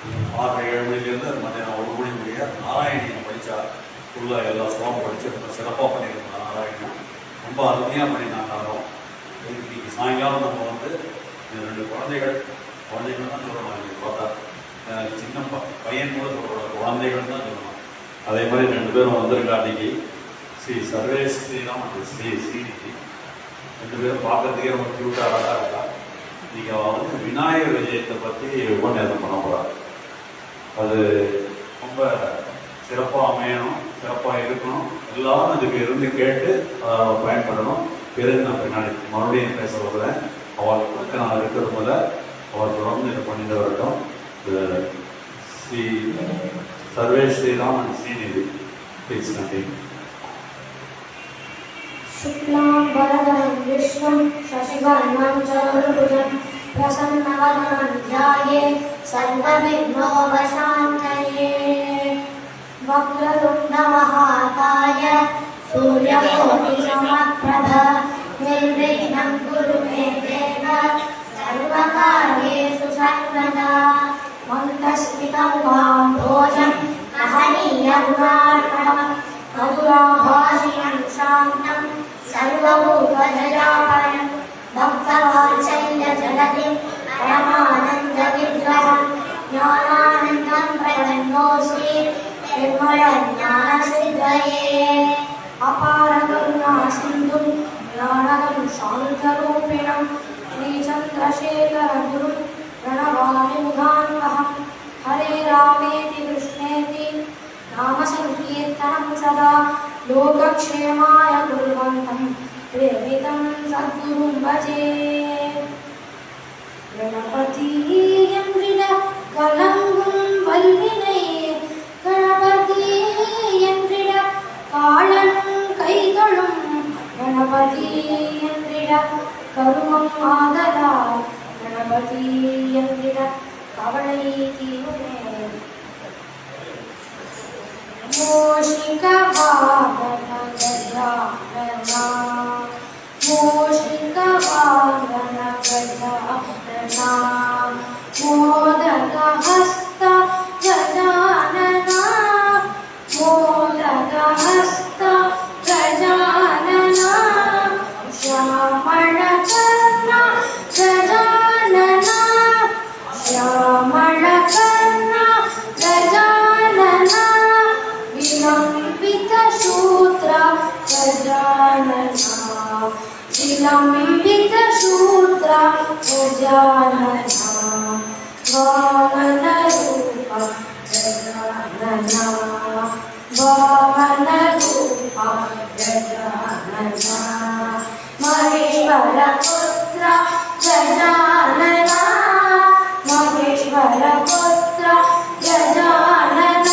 6:30 மணிலேருந்து மத்தியானம் 1 மணி முடிய நாராயணியம் படித்தா ஃபுல்லாக எல்லா ஸ்லோகம் படித்து ரொம்ப சிறப்பாக பண்ணியிருந்தாங்க. நாராயணியம் ரொம்ப அருமையாக பண்ணினாங்க. இன்னைக்கு சாயங்காலம் நம்ம வந்து 2 குழந்தைகள் தான் சொல்லணும். இன்னைக்கு பார்த்தா சின்ன பையன் கூட சொல்கிறோம், குழந்தைகள் தான் சொல்லணும். அதே மாதிரி 2 பேரும் வந்திருக்கா அன்றைக்கி. ஸ்ரீ சர்வேஷ் ஸ்ரீராம் அண்ட் ஸ்ரீ ஸ்ரீநிதி 2 பேரும் பார்க்கறதுக்கே ரொம்ப க்யூட்டாக அழகாக இருக்கா. இன்றைக்கி அவன் வந்து விநாயகர் விஜயத்தை பற்றி உபன்யாசம் பண்ண போகிறார். அது ரொம்ப சிறப்பாக அமையணும், சிறப்பாக இருக்கணும். எல்லாரும் அதுக்கு இருந்து கேட்டு பயன்படணும். பிறகு நான் பின்னாடி மறுபடியும் பேச வருவேன். அவளுக்கு நான் இருக்கிறது போல அவர் தொடர்ந்து இதை பண்ணிட்டு வரட்டும். Shri Sarvesh Sriram and Srinidhi please continue. शुक्लां वरदं विष्णुं शशिवर्णं चतुर्भुजं प्रसन्नवदनं ध्यायेत् सर्वविघ्नोपशान्तये। वक्रतुण्डमहाकाय सूर्यकोटिसमप्रभ निर्विघ्नं कुरु मे देव सर्वकार्येषु सर्वदा। मन्त्रस्मितं काम्भोजं महनीयगुणार्णवं मधुराभाषिणं शान्तं सर्वभूतदयापरं भक्तवात्सल्यजलधिं परमानन्दविग्रहं ज्ञानानन्दं प्रपन्नोऽस्मि निर्मलज्ञानसिद्धये। अपारकरुणासिन्धुं ज्ञानदं शान्तरूपिणं श्रीचन्द्रशेखरगुरुं प्रणमामि मुदान्वहं। हरे रामेति कृष्णेति नामसङ्कीर्तनं सदा लोकक्षेमाय कुर्वन्तं प्रेमितं सद्गुरुं भजे। गणपति என்றிட கலங்கும் வல்வினை கணபதி என்றிட காலன் கைதொழும் கணபதி என்றிட கருமம் ஆதலால் கணபதி என்றிட கவலை தீருமே। மூஷிகவாகன கஜானனா மூஷிகவாகன கஜானனா மோதகஹஸ்த கஜானனா மோதகஹஸ்த கஜானனா ಶ್ಯಾಮಳಕರ್ಣ ಗಜಾನನ ಶ್ಯಾಮಳಕರ್ಣ ಗಜಾನನ ವಿಲಂಬಿತ ಶೂದ್ರ ಗಜಾನನ ವಿಲಂಬಿತ ಶೂದ್ರ ಗಜಾನನ ವಾಮನ ರೂಪ ಗಜಾನನ ವಾಮನ ರೂಪ ಗಜಾನನ ಮಹೇಶ್ವರ ಪುತ್ರ ಗಜಾನನ ಮಹೇಶ್ವರ ಪುತ್ರ ಗಜಾನನ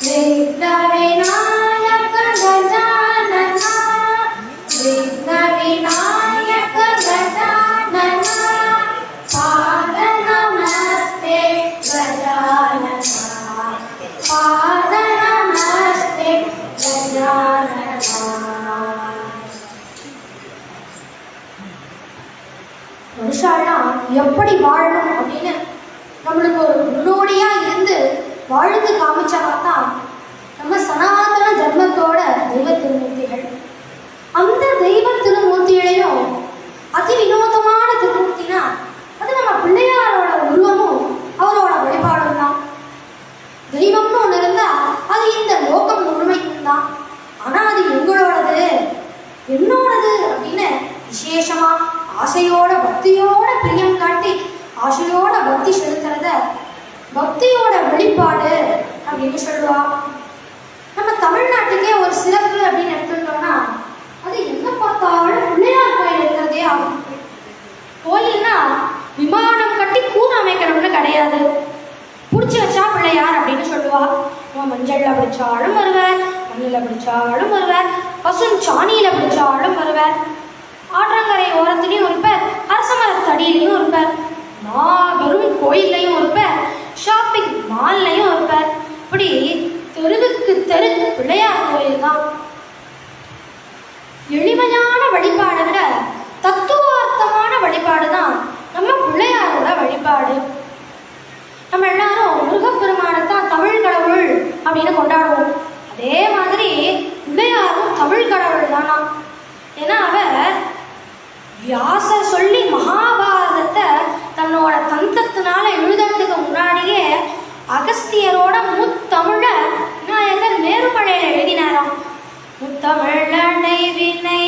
ವಿಘ್ನ ವಿನಾಯಕ ಗಜಾನನ ವಿಘ್ನ ವಿನಾಯಕ ಗಜಾನನ ಪಾದ ನಮಸ್ತೆ ಗಜಾನನ ಪಾದ ನಮಸ್ತೆ ಗಜಾನನ। மனுஷாலாம் எப்படி வாழணும் அப்படின்னு நம்மளுக்கு ஒரு முன்னோடியா இருந்து வாழ்ந்து காமிச்சவா தான் நம்ம சனாதன தர்மத்தோட தெய்வ திருமூர்த்திகள். அந்த தெய்வ திருமூர்த்திகளையும் அதி வினோதமான திருமூர்த்தினா அது நம்ம பிள்ளையாரோட உருவமும் அவரோட வழிபாடும் தான். தெய்வம்னு ஒன்று இருந்தா அது இந்த லோகம் முழுமைக்கும் தான். ஆனா அது எங்களோடது என்னோடது அப்படின்னு விசேஷமா ஆசையோட பக்தியோட பிரியம் காட்டி ஆசையோட பக்தி செலுத்துறத பக்தியோட வெளிப்பாடு அப்படின்னு சொல்லுவா. நம்ம தமிழ்நாட்டுக்கே ஒரு சிறப்பு அப்படின்னு எடுத்துட்டோம்னா அது எங்க பார்த்தாலும் பிள்ளையார் கோயில் இருக்கிறதே ஆகும். கோயில்னா விமானம் கட்டி கூறு அமைக்கணும்னு கிடையாது. பிடிச்சி வச்சா பிள்ளையார் அப்படின்னு சொல்லுவா. மஞ்சள்ல பிடிச்சாலும் வருவார், மண்ணில் பிடிச்சாலும் வருவார், பசும் சாணியில பிடிச்சாலும் வருவார், ஆற்றங்கரை ஓரத்துலையும் இருப்பார், அரசமரத்தடியிலையும் இருப்பார், மாபெரும் கோயில்லையும் இருப்பார், ஷாப்பிங் மால்லையும் இருப்பார். இப்படி தெருவுக்கு தெரு பிள்ளையார் கோயில் தான். எளிமையான வழிபாடை விட தத்துவார்த்தமான வழிபாடு தான் நம்ம பிள்ளையாரோட வழிபாடு. நம்ம எல்லாரும் முருகப்பெருமானைத்தான் தமிழ் கடவுள் அப்படின்னு கொண்டாடுவோம். அதே மாதிரி பிள்ளையாரும் தமிழ் கடவுள் தானா. ஏன்னா அவர் வியாசர் சொல்லி மகாபாரதத்தை தன்னோட தந்தத்தினால எழுதுறதுக்கு முன்னாடியே அகஸ்தியரோட முத்தமிழ விநாயகர் மேருமலையில எழுதினாராம். முத்தமிழனை வினை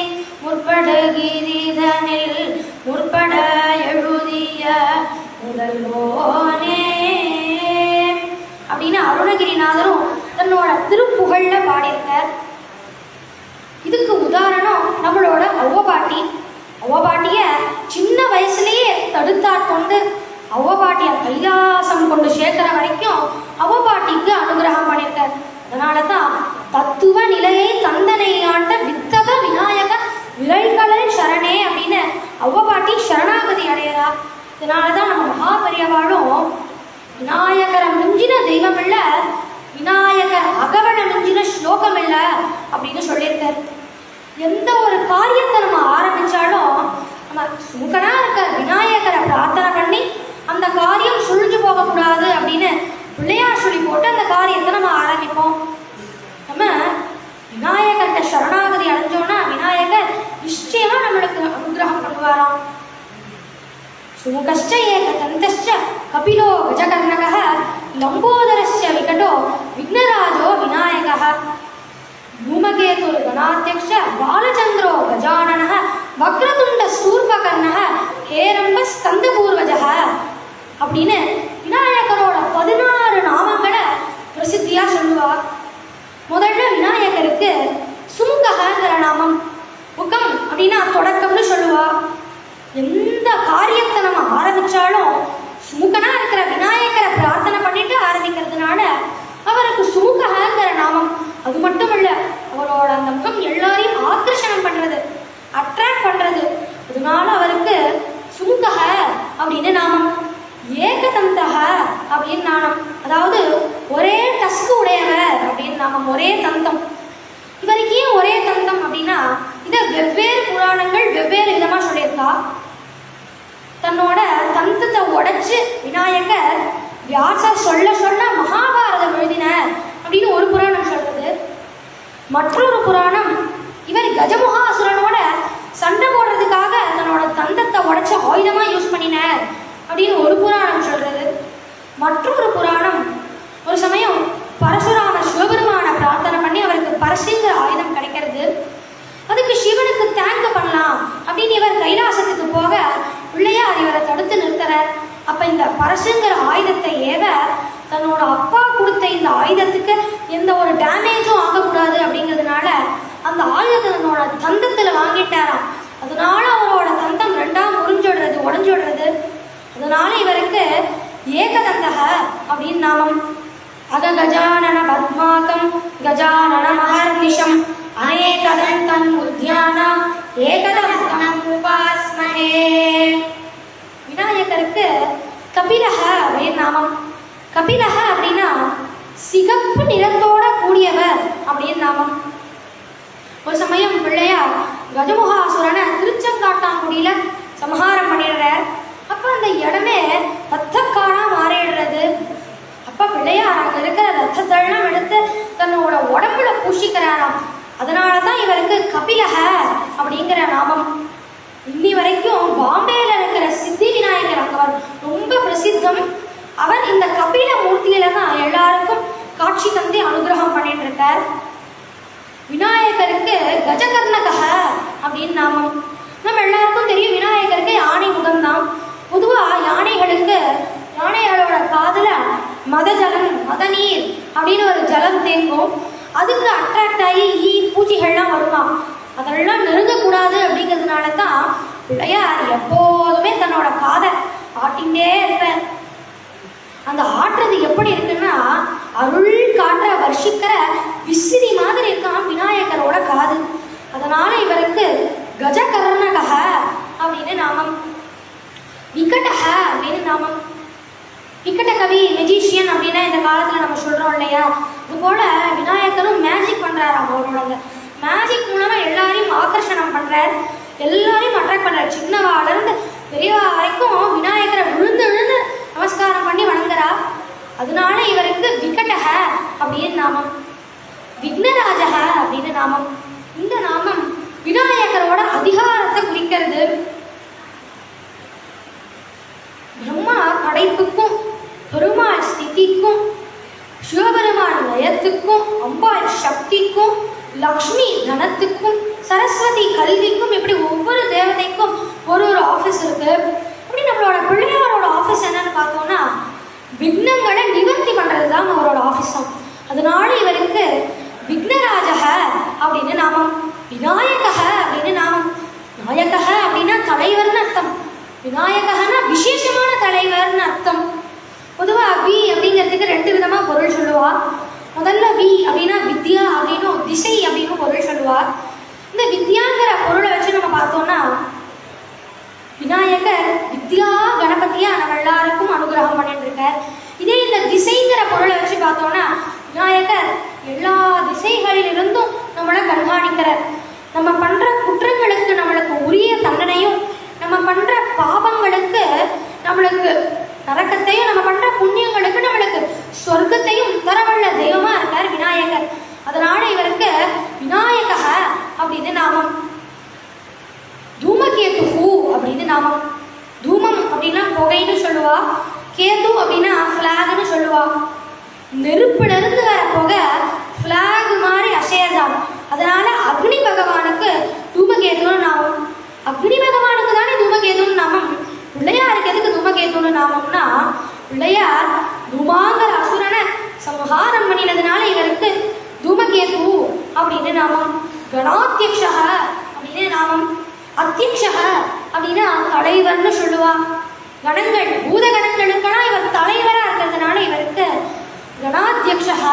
முற்படுகிரிதனில் முற்பட எழுதிய முதல்வோனே அப்படின்னு அருணகிரிநாதரும் தன்னோட திருப்புகழ்ல பாடியிருக்கார். இதுக்கு உதாரணம் நம்மளோட ஒவ்வொரு பாட்டிய சின்ன வயசுலயே தடுத்தாட்கொண்டு பாட்டிய கைலாசம் கொண்டு சேர்க்கிற வரைக்கும் பாட்டிக்கு அனுகிரகம் பண்ணியிருக்கார். அதனாலதான் தத்துவ நிலையை தந்தனை ஆண்ட வித்தக விநாயக விரல்களில் சரணே அப்படின்னு பாட்டி சரணாகதி அடையறா. இதனாலதான் நம்ம மகாபெரியவாளும் விநாயகரை மிஞ்சின தெய்வம் இல்ல, விநாயகர் அகவனை மிஞ்சின ஸ்லோகம் இல்ல அப்படின்னு சொல்லியிருக்காரு. எந்த ஒரு காரியத்தை நம்ம ஆரம்பிச்சாலும் நம்ம சுமுகனா இருக்க விநாயகரை பிரார்த்தனை பண்ணி அந்த காரியம் சுழிஞ்சு போகக்கூடாது அப்படின்னு பிள்ளையார் சொல்லி போட்டு அந்த காரியத்தை நம்ம ஆரம்பிப்போம். நம்ம விநாயகர்கிட்ட சரணாகதி அடைஞ்சோம்னா விநாயகர் நிச்சயமா நம்மளுக்கு அனுகிரகம் பண்ணுவாராம். சுமுகஸ்ச ஏக தந்தஸ்ச கபிலோ கஜகர்ணகः லம்போதரஸ்ச விகடோ விக்னராஜோ விநாயகः धूमकेतु गणाध्यक्ष बालचंद्रो गजाननः वक्रतुंड सूर्पकर्णः हेरंब स्कंदपूर्वजः அப்படின்னு விநாயகரோட 16 நாமங்களை பிரசித்தியா சொல்லுவார். முதல்ல விநாயகருக்கு சுமுகங்கிற நாமம், முகம் அப்படின்னா தொடக்கம்னு சொல்லுவா. எந்த காரியத்தை நம்ம ஆரம்பிச்சாலும் சுமுகனா இருக்கிற விநாயகரை பிரார்த்தனை பண்ணிட்டு ஆரம்பிக்கிறதுனால அவருக்கு சுமுகங்கிற நாமம். அது மட்டும் இல்ல, அவரோட அந்த முகம் எல்லாரையும் ஆக்கர்ஷணம் பண்றது, அட்ராக்ட் பண்றது. அதனால அவருக்கு சுமுகஹ அப்படின்னு நாமம். ஏகதந்தஹ அப்படின்னு நாமம், அதாவது ஒரே டஸ்கு உடையவர் அப்படின்னு நாமம், ஒரே தந்தம். இவருக்கு ஏன் ஒரே தந்தம் அப்படின்னா இதை வெவ்வேறு புராணங்கள் வெவ்வேறு விதமா சொல்லியிருக்கா. தன்னோட தந்தத்தை உடைச்சு விநாயகர் வியாசர் சொல்ல சொல்ல மகாபாரதம் எழுதினார் அப்படின்னு ஒரு புராணம் சொல்றது. மற்றொரு புராணம் இவர் கஜமுகாசுரனோட சண்டை போடுறதுக்காக தன்னோட தந்தத்தை உடைச்சு ஆயுதமா யூஸ் பண்ணினார் அப்படின்னு ஒரு புராணம் சொல்றது. மற்றொரு புராணம் ஒரு சமயம் பரசுராம சிவபெருமான பிரார்த்தனை பண்ணி அவருக்கு பரசுங்கிற ஆயுதம் கிடைக்கிறது. அதுக்கு சிவனுக்கு தேங்க் பண்ணலாம் அப்படின்னு இவர் கைலாசத்துக்கு போக பிள்ளையார் இவரை தடுத்து நிறுத்துறார். அப்ப இந்த பரசுங்கிற ஆயுதத்தை ஏவ தன்னோட அப்பா கொடுத்த இந்த ஆயுதத்துக்கு எந்த ஒரு டேமேஜும் ஆகக்கூடாது அப்படிங்கிறதுனால அந்த ஆயுதத்தை தன்னோட தந்தத்துல வாங்கிட்டாராம். அதனால அவரோட தந்தம் ரெண்டாம் முறிஞ்சுடுறது, உடஞ்சுடுறது. அதனால இவருக்கு ஏகதந்தக அப்படின்னு நாமம். அக கஜானன பத்மாகம் கஜானன மஹர்நிஷம் அநேகதந்தம் உத்யானம் ஏகதந்தம் உபாஸ்மஹே. விநாயகருக்கு கபிலஹ அப்படின்னு நாமம். கபிலஹ அப்படின்னா சிகப்பு நிறத்தோட கூடியவர் அப்படின்னு நாமம். ஒரு சமயம் பிள்ளையார் கஜமுகாசுரனை திருச்செங்காட்டாங்குடியில சம்ஹாரம் பண்ணிடுறார். அப்ப அந்த இடமே ரத்தக்காடா மாறிடுறது. அப்ப பிள்ளையார் அங்க இருக்கிற ரத்தத்தெல்லாம் எடுத்து தன்னோட உடம்புல பூசிக்கிறாராம். அதனாலதான் இவருக்கு கபிலஹ அப்படிங்கிற நாமம். இன்னி வரைக்கும் பாம்பேல இருக்கிற சித்தி விநாயகர் அங்கவர் ரொம்ப பிரசித்தம். அவர் இந்த கபில மூர்த்தியில தான் எல்லாருக்கும் காட்சி தந்து அனுகிரகம் பண்ணிட்டு இருக்கார். விநாயகருக்கு கஜகர்ணகஹ அப்படின்னு நாமம். நம்ம எல்லாருக்கும் தெரியும் விநாயகருக்கு யானை முகம்தான். பொதுவா யானைகளுக்கு யானைகளோட காதுல மதஜலம் மதநீர் அப்படின்னு ஒரு ஜலம் தேங்கும். அதுக்கு அட்ராக்ட் ஆகி பூச்சிகள்லாம் வருமா, அதெல்லாம் நெருங்கக்கூடாது அப்படிங்கிறதுனால தான் பிள்ளையார் எப்போதுமே தன்னோட காதை ஆட்டிகிட்டே இருப்பேன். அந்த ஆட்டுறது எப்படி இருக்குன்னா அருள் காற்ற வர்ஷிக்கிற விசிறி மாதிரி இருக்கான் விநாயகரோட காது. அதனால இவருக்கு கஜகர்ணகஹ அப்படின்னு நாமம். விகடஹ அப்படின்னு நாமம். விகட கவி மெஜிஷியன் அப்படின்னா இந்த காலத்துல நம்ம சொல்றோம் இல்லையா, இது போல விநாயகரும் மேஜிக் பண்றாராம். அவரோட மேஜிக் மூலமா எல்லாரையும் ஆகர்ஷணம் பண்றார், எல்லாரையும் அட்ராக்ட் பண்றார். சின்னவால இருந்து பெரியவா வரைக்கும் விநாயகரை விழுந்து விழுந்து நமஸ்காரம் பண்ணி வணங்குறா. அதனால இவருக்கு விகடக அப்படின்னு நாமம். விக்னராஜக அப்படின்னு நாமம். இந்த நாமம் விநாயகரோட அதிகாரத்தை குறிக்கிறது. பிரம்மா படைப்புக்கும் பெருமாள் ஸ்திதிக்கும் சிவபெருமான் லயத்துக்கும் அம்பாள் சக்திக்கும் லக்ஷ்மி தனத்துக்கும் சரஸ்வதி கல்விக்கும் இப்படி ஒவ்வொரு தேவதைக்கும் ஒரு ஒரு ஆஃபீஸ் இருக்கு. இப்படி நம்மளோட பிள்ளையாரோட ஆஃபீஸ் என்னன்னு பார்த்தோம்னா விக்னங்களை நிவர்த்தி பண்றது தான் அவரோட ஆஃபீஸும். அதனால இவருக்கு விக்னராஜக அப்படின்னு நாமம். விநாயகக அப்படின்னு நாமம். நாயகக அப்படின்னா தலைவர்னு அர்த்தம். விநாயகனா விசேஷமான தலைவர்னு அர்த்தம். பொதுவாக வி அப்படிங்கிறதுக்கு ரெண்டு விதமாக பொருள் சொல்லுவார். முதல்ல வி அப்படின்னா வித்யா அப்படின்னும் திசை அப்படின்னு பொருள் சொல்லுவார். இந்த வித்யாங்கிற பொருளை வச்சு நம்ம பார்த்தோம்னா விநாயகர் வித்யா கணபதியா நம்ம எல்லாருக்கும் அனுகிரகம் பண்ணிட்டு இருக்கார். இதே இந்த திசைங்கிற பொருளை வச்சு பார்த்தோம்னா விநாயகர் எல்லா திசைகளிலிருந்தும் நம்மளை கண்காணிக்கிறார். நம்ம பண்ற குற்றங்களுக்கு நம்மளுக்கு உரிய தண்டனையும் நம்ம பண்ற பாவங்களுக்கு நம்மளுக்கு நரக்கத்தையும் நம்ம பண்ற புண்ணியங்களுக்கு நம்மளுக்கு சொர்க்கத்தையும் தரவல்ல தெய்வமா இருக்கார் விநாயகர். அதனால இவருக்கு விநாயக அப்படின்னு நாமம். தூமகேது அப்படின்னு நாமம். தூமம் அப்படின்னா புகைன்னு சொல்லுவா. கேது அப்படின்னா ஃபிளாக்னு சொல்லுவா. நெருப்புல இருந்து வர புகை ஃபிளாக் மாதிரி அசையதான். அதனால அக்னி பகவானுக்கு தூமகேதுன்னு நாமம். அக்னி பகவானுக்கு தானே தூமகேதுன்னு நாமம். பிள்ளையாருக்கு எதுக்கு தூமகேதுன்னு நாமம்னா பிள்ளையார் தூமாங்கிற அசுரனை சம்ஹாரம் பண்ணினதுனால இவருக்கு தூமகேது அப்படின்னு நாமம். கணாத்தியக்ஷக அப்படின்னு நாமம். அத்தியக்ஷக அப்படின்னா தலைவர்னு சொல்லுவா. கணங்கள் பூதகணங்களுக்கெல்லாம் இவர் தலைவராக இருக்கிறதுனால இவருக்கு கணாத்தியக்ஷக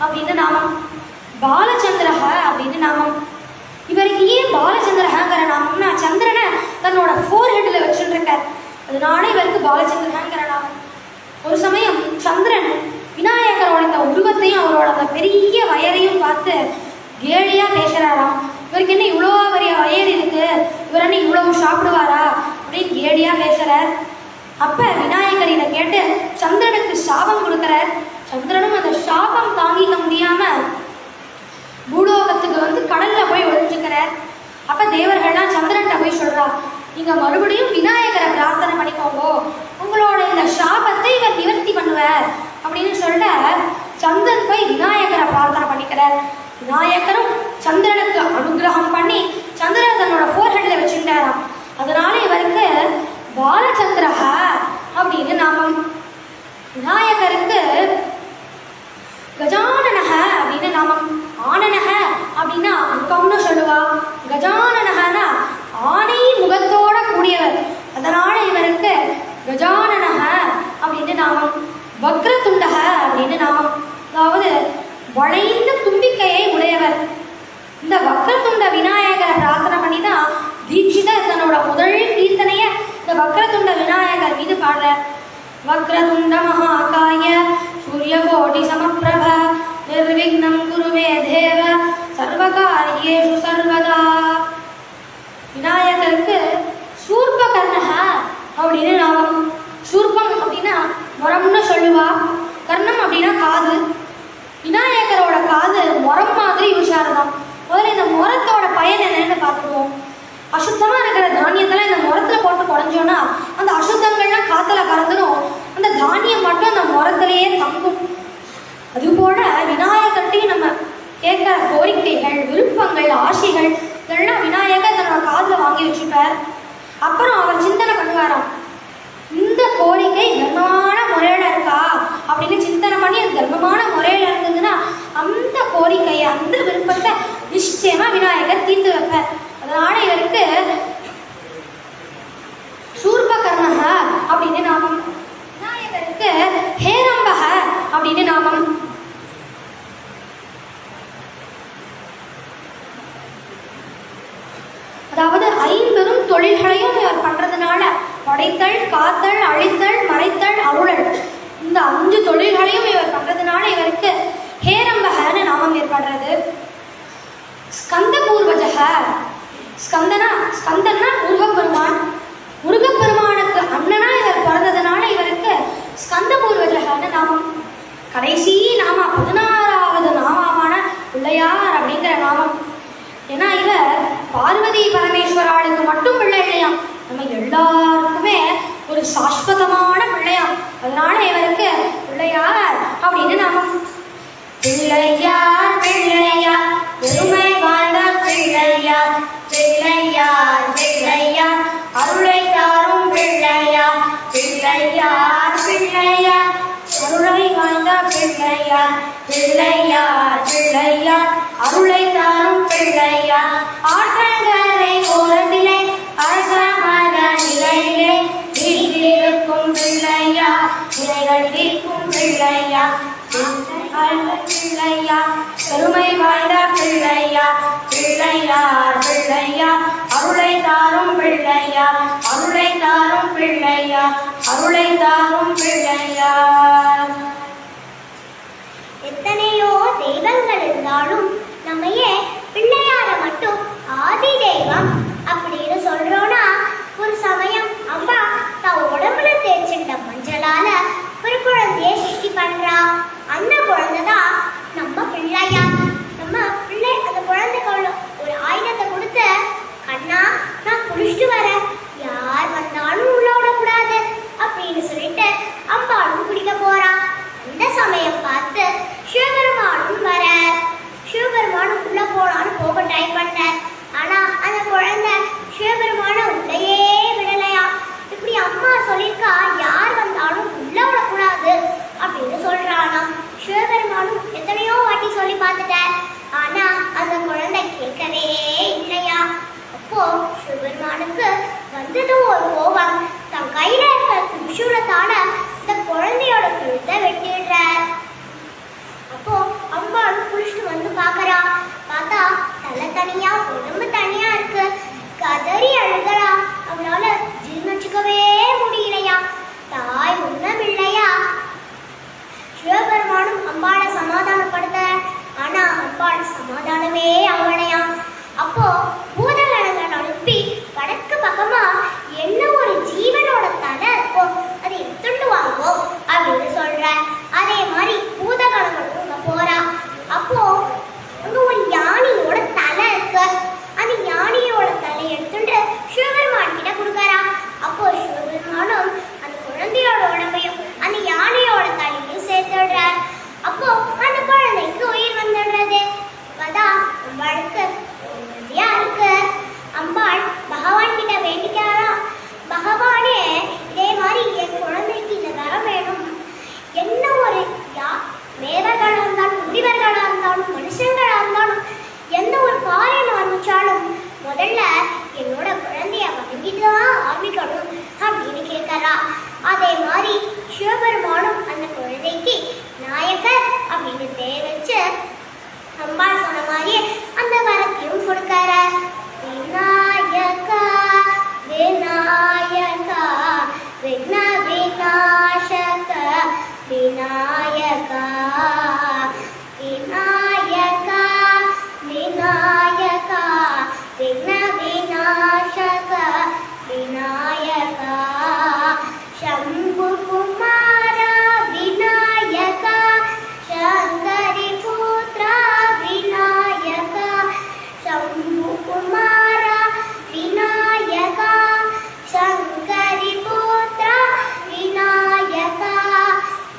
அப்படின்னு நாமம். பாலச்சந்திரக அப்படின்னு நாமம். இவருக்கு ஏன் பாலச்சந்திரகிற நாமம்னா சந்திரனை தன்னோட ஃபோர்ஹெட்டில் வச்சுட்டு இருக்கார். அதனால இவருக்கு பாலச்சந்திரகிற நாமம். ஒரு சமயம் சந்திரன் விநாயகரோட இந்த உருவத்தையும் அவரோட அந்த பெரிய வயரையும் பார்த்து கேலியா பேசுறாராம். இவருக்கு என்ன இவ்வளோ பெரிய வயர் இருக்கு, இவர் என்ன இவ்வளவு சாப்பிடுவாரா அப்படின்னு கேலியா பேசுறார். அப்ப விநாயகர் இதை கேட்டு சந்திரனுக்கு சாபம் கொடுக்கிறார். சந்திரனும் அந்த சாபம் தாங்கிக்க முடியாம பூலோகத்துக்கு வந்து கடல்ல போய் ஒழிஞ்சுக்கிறார். அப்ப தேவர்கள்லாம் சந்திரன்கிட்ட போய் சொல்றா, நீங்க மறுபடியும் விநாயகரை பிரார்த்தனை பண்ணிக்கோங்க, உங்களோட இந்த சாபத்தை இவர் நிவர்த்தி பண்ணுவார் அப்படின்னு சொல்ல சந்திரன் போய் விநாயகரை பிரார்த்தனை பண்ணிக்கிறார். விநாயகரும் சந்திரனுக்கு அனுகிரகம் பண்ணி சந்திரனை தன்னோட ஃபோர்ஹெட்ல வச்சுட்டாராம். அதனால இவருக்கு பாலச்சந்திரக அப்படின்னு நாமம். விநாயகருக்கு கஜானனக அப்படின்னு நாமம். ஆனனக அப்படின்னா முகம்னு சொல்லுவா. கஜானனகனா ஆனை முகத்தோட கூடியவர். அதனால இவருக்கு கஜானனக அப்படின்னு நாமம். வக்ரதுண்டக அப்படின்னு நாமம். அதாவது வளைந்த தும்பிக்கையை உடையவர். இந்த வக்ரதுண்ட விநாயகரை பிரார்த்தனை பண்ணி தான் தீட்சிதர் தன்னோட முதல் கீர்த்தனைய இந்த வக்ரதுண்ட விநாயகர் மீது பாடுறார். வக்ரதுண்ட மகாகாய சூரியகோடி சமப்பிரப நிர்விக்னம் குருமே தேவ சர்வகாரியேஷு சர்வதா. விநாயகருக்கு சூர்பகர்ணக அப்படின்னு நாமம். சூர்பம் அப்படின்னா முரம்னு சொல்லுவா. கர்ணம் அப்படின்னா காது. விநாயகரோட காது முரம் மாதிரி உஷாரதான். முதல்ல இந்த முரத்தோட பயன் என்னன்னு பார்த்துக்குவோம். அசுத்தமா இருக்கிற தானியத்தெல்லாம் இந்த முரத்துல போட்டு குறைஞ்சோன்னா அந்த அசுத்தங்கள்லாம் காத்துல பறந்துடும். அந்த தானியம் மட்டும் அந்த முரத்திலேயே தங்கும். அதுபோல விநாயகர்கிட்டையும் நம்ம கேட்கிற கோரிக்கைகள், விருப்பங்கள், ஆசைகள் இதெல்லாம் விநாயகர் தன்னோட காதுல வாங்கி வச்சுப்பார். அப்புறம் அவர் சிந்தனை பண்ணுவாராம், இந்த கோரிக்கை தர்மமான முறையில இருக்கா அப்படின்னு சிந்தனை பண்ணி அது தர்மமான முறையில இருந்ததுன்னா அந்த கோரிக்கையை, அந்த விருப்பத்தை நிச்சயமா விநாயகர் தீர்த்து வைப்பார். அதனால இவருக்கு சூர்பகர்ணக அப்படின்னு நாமம். விநாயகருக்கு ஹேரம்பக அப்படின்னு நாமம். அதாவது ஐம்பெரும் தொழில்களையும் இவர் பண்றதுனால படைத்தல், காத்தல், அழித்தல், மறைத்தல், அருளல் இந்த 5 தொழில்களையும் இவர் பண்றதுனால இவருக்கு ஹேரம்பகன்னு நாமம் ஏற்படுறது. ஸ்கந்த பூர்வஜக. ஸ்கந்தன்னா முருகப்பெருமான். முருகப்பெருமானுக்கு அண்ணனா இவர் பிறந்ததுனால இவருக்கு ஸ்கந்த பூர்வஜகன்னு நாமம். கடைசி நாம 16வது நாமமான பிள்ளையார் அப்படிங்கிற நாமம். ஏன்னா இவர் பார்வதி பரமேஸ்வராளுக்கு மட்டும் பிள்ளை இல்லையா, நம்ம எல்லாருக்குமே ஒரு சாஸ்வதமான பிள்ளையாம். அதனால இவருக்கு பிள்ளையார் அப்படின்னு நாமம். பிள்ளையார் பிள்ளையார் பெருமை வாழ்ந்த பிள்ளையார், பிள்ளையார் பிள்ளையார் அருளை தாரும் பிள்ளையார், பிள்ளையார் பிள்ளையார் அருளை வாழ்ந்த பிள்ளையார், பிள்ளையார் பிள்ளையார் அருளை தாரும் பிள்ளையார். ஆற்றங்கரை ஓரத்திலே அரசமர நிலையிலே வீட்டிருக்கும் பிள்ளையார், நிலைகள் தீர்க்கும் பிள்ளையார், பிள்ளையார் பெருமை வாய்ந்த பிள்ளையார், பிள்ளையார் பிள்ளையார் அருளை தாரும் பிள்ளையார், அருளை தாரும் பிள்ளையார், அருளை தாரும் பிள்ளையார். எத்தனையோ தெய்வங்கள் இருந்தாலும் நம்மையே பிள்ளையார மட்டும் ஆதி தெய்வம் அப்படின்னு சொல்றோம்னா, ஒரு சமயம் அம்மா தான் உடம்புல தேய்ச்சிட்ட மஞ்சளால ஒரு குழந்தைய சிருஷ்டி பண்றா. அந்த குழந்தைதான் நம்ம பிள்ளையார். நம்ம பிள்ளை அந்த குழந்தைக்கு ஒரு ஆயுதத்தை கொடுத்து, கண்ணா நான் குளிச்சுட்டு வரேன், யார் வந்தாலும் உள்ள விடக்கூடாது அப்படின்னு சொல்லிட்டு அம்பாளும் குடிக்க போறா. அந்த சமயம் பார்த்து சிவபெருமானும் வர, சிவபெருமானும் உள்ள போனான்னு போக ட்ரை பண்ண. ஆனா அந்த குழந்தை சிவபெருமான உள்ளேயே விடலையா. இப்படி அம்மா சொல்லியிருக்கா, யார் வந்தாலும் உள்ள விடக்கூடாது அப்படின்னு சொல்றானா. சிவபெருமானும் எத்தனையோ வாட்டி சொல்லி பார்த்துட்டேன், ஆனா அந்த குழந்தை கேட்கவே இல்லையா. அப்போ சிவபெருமானுக்கு வந்தது ஒரு கோபம். தன் கையில இருக்க திரிசூலத்தால இந்த குழந்தையோட கழுத்தை வெட்டிடுறார். அப்போ அம்பாள் குளிச்சுட்டு வந்து பாக்குறா. பார்த்தா தலை தனியா உடம்பு தனியா இருக்கு. கதறி அழுகிறா. அவளால ஜீர்ணிச்சுக்கவே முடியலையா. தாய் ஒண்ணும் இல்லையா. சிவபெருமானும் அம்பாளை சமாதானப்படுத்த, ஆனா அம்பாள் சமாதானமே ஆகலையா. அப்போ பூதகணங்கள் அனுப்பி வடக்கு பக்கமா என்ன ஒரு ஜீவனோட தலை இருக்கோ அதை எடுத்துட்டு வாங்கோ அப்படின்னு சொல்ற. அதே மாதிரி பூதகணங்களும் அங்க போறா. அப்போ அங்க ஒரு யானையோட தலை இருக்கு. அந்த யானையோட தலை எடுத்துட்டு சிவபெருமான் கிட்ட கொடுக்கறா. அப்போ சிவபெருமானும் அந்த குழந்தையோட உடம்பையும் அந்த யானையோட தலையும் சேர்த்துடுறார். அப்போ அந்த குழந்தைக்கு உயிர் வந்துடுறது. இப்பதான் அம்பாளுக்கு நிம்மதியா இருக்கு. அம்பாள் பகவான் கிட்ட வேண்டிக்காரா, பகவானே இதே மாதிரி என் குழந்தைக்கு இந்த வரம் வேணும். என்ன ஒரு தேவர்களா இருந்தாலும் முனிவர்களா இருந்தாலும் மனுஷங்களா இருந்தாலும் எந்த ஒரு காரியம் ஆரம்பிச்சாலும் முதல்ல என்னோட குழந்தைய வணங்கிட்டு தான் ஆரம்பிக்கணும் அப்படின்னு கேட்கறா. அதே மாதிரி சிவபெருமானும் அந்த குழந்தைக்கு நாயகர் அப்படின்னு பேர் வச்சு அம்பாள் சொன்ன மாதிரியே அந்த வரத்தையும் கொடுக்கற. விநாயகா விநாயகா விக்ன விநாசக விநாயகா விநாயகா விநாயகா விக்ன விநாசக விநாயகா சம்பு குமாரா விநாயகா சங்கரி புத்ரா விநாயகா சம்பு குமாரா விநாயகா சங்கரி புத்ரா விநாயகா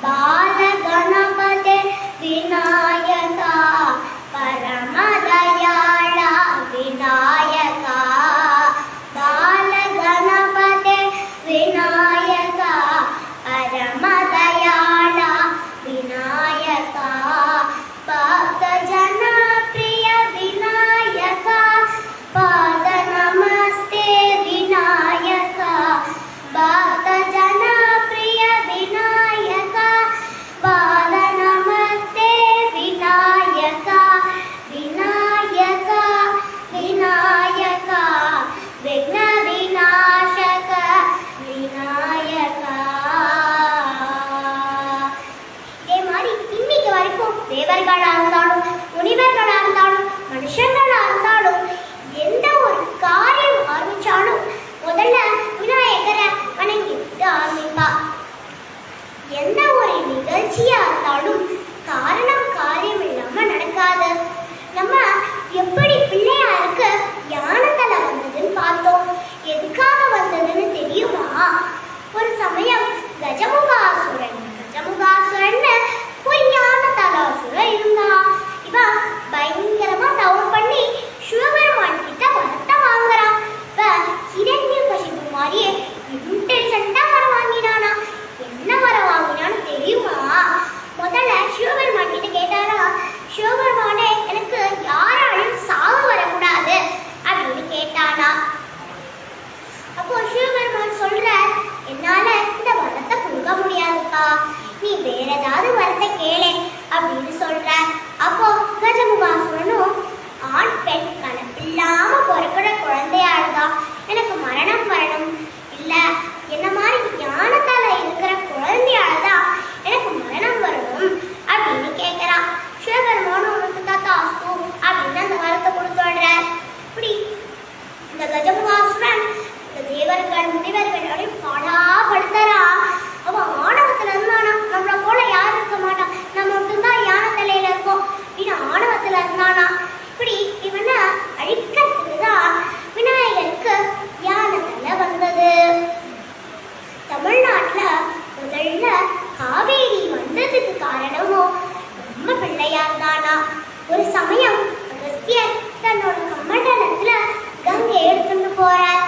பால கணபதே விநாயகா பரமதயாள விநாயகா பால கணபதே விநாயகா பரமதயாள விநாயகா பக்த ஜன பிரிய விநாயகா பாத நமஸ்தே விநாயகா பக்த ஜன பிரிய விநாயகா பாத நமஸ்தே விநாயகா விநாயகா விநாயகா விக்ன விநாசக விநாயகா. இதே மாதிரி இன்னைக்கு வரைக்கும் தேவர்களா இருந்தாலும் முனிவர்களா இருந்தாலும் மனுஷங்களா இருந்தாலும் எந்த ஒரு காரியம் ஆரம்பிச்சாலும் முதல்ல விநாயகரை வணங்கிட்டு ஆரம்பிப்பா. எந்த ஒரு நிகழ்ச்சியா இருந்தாலும் ஏதாவது வரத்தை கேளு அப்படின்னு சொல்றார். அப்போ கஜமுகாசுரனும் ஆண் பெண் கலப்பில்லாம பிறக்கிற குழந்தையாளுதா எனக்கு மரணம் வரணும், இல்ல என்ன மாதிரி ஞானத்தால இருக்கிற குழந்தையாளுதான் எனக்கு மரணம் வரணும் அப்படின்னு கேட்கிறான். சிவபெருமானும் உனக்கு தாத்தாஸ்து அப்படின்னு அந்த வரத்தை கொடுத்துடுறார். இப்படி இந்த கஜமுகாசுரன் இந்த தேவர்கள் முனிவர்கள் பாடாப்படுத்துறா. அவன் ஆணவத்துல இருந்தானா, நம்மளை போல யாரும் இருக்க மாட்டான், நம்ம மட்டும்தான் யான தலையில இருக்கோம் அப்படின்னு ஆணவத்துல இருந்தானா. இப்படி இவனை அழிக்கிறதுக்குதான் விநாயகருக்கு யான தலை வந்தது. தமிழ்நாட்டுல முதல்ல காவேரி வந்ததுக்கு காரணமும் நம்ம பிள்ளையார் தானா. ஒரு சமயம் அகஸ்தியர் தன்னோட கமண்டலத்துல கங்கை எடுத்துட்டு போறார்.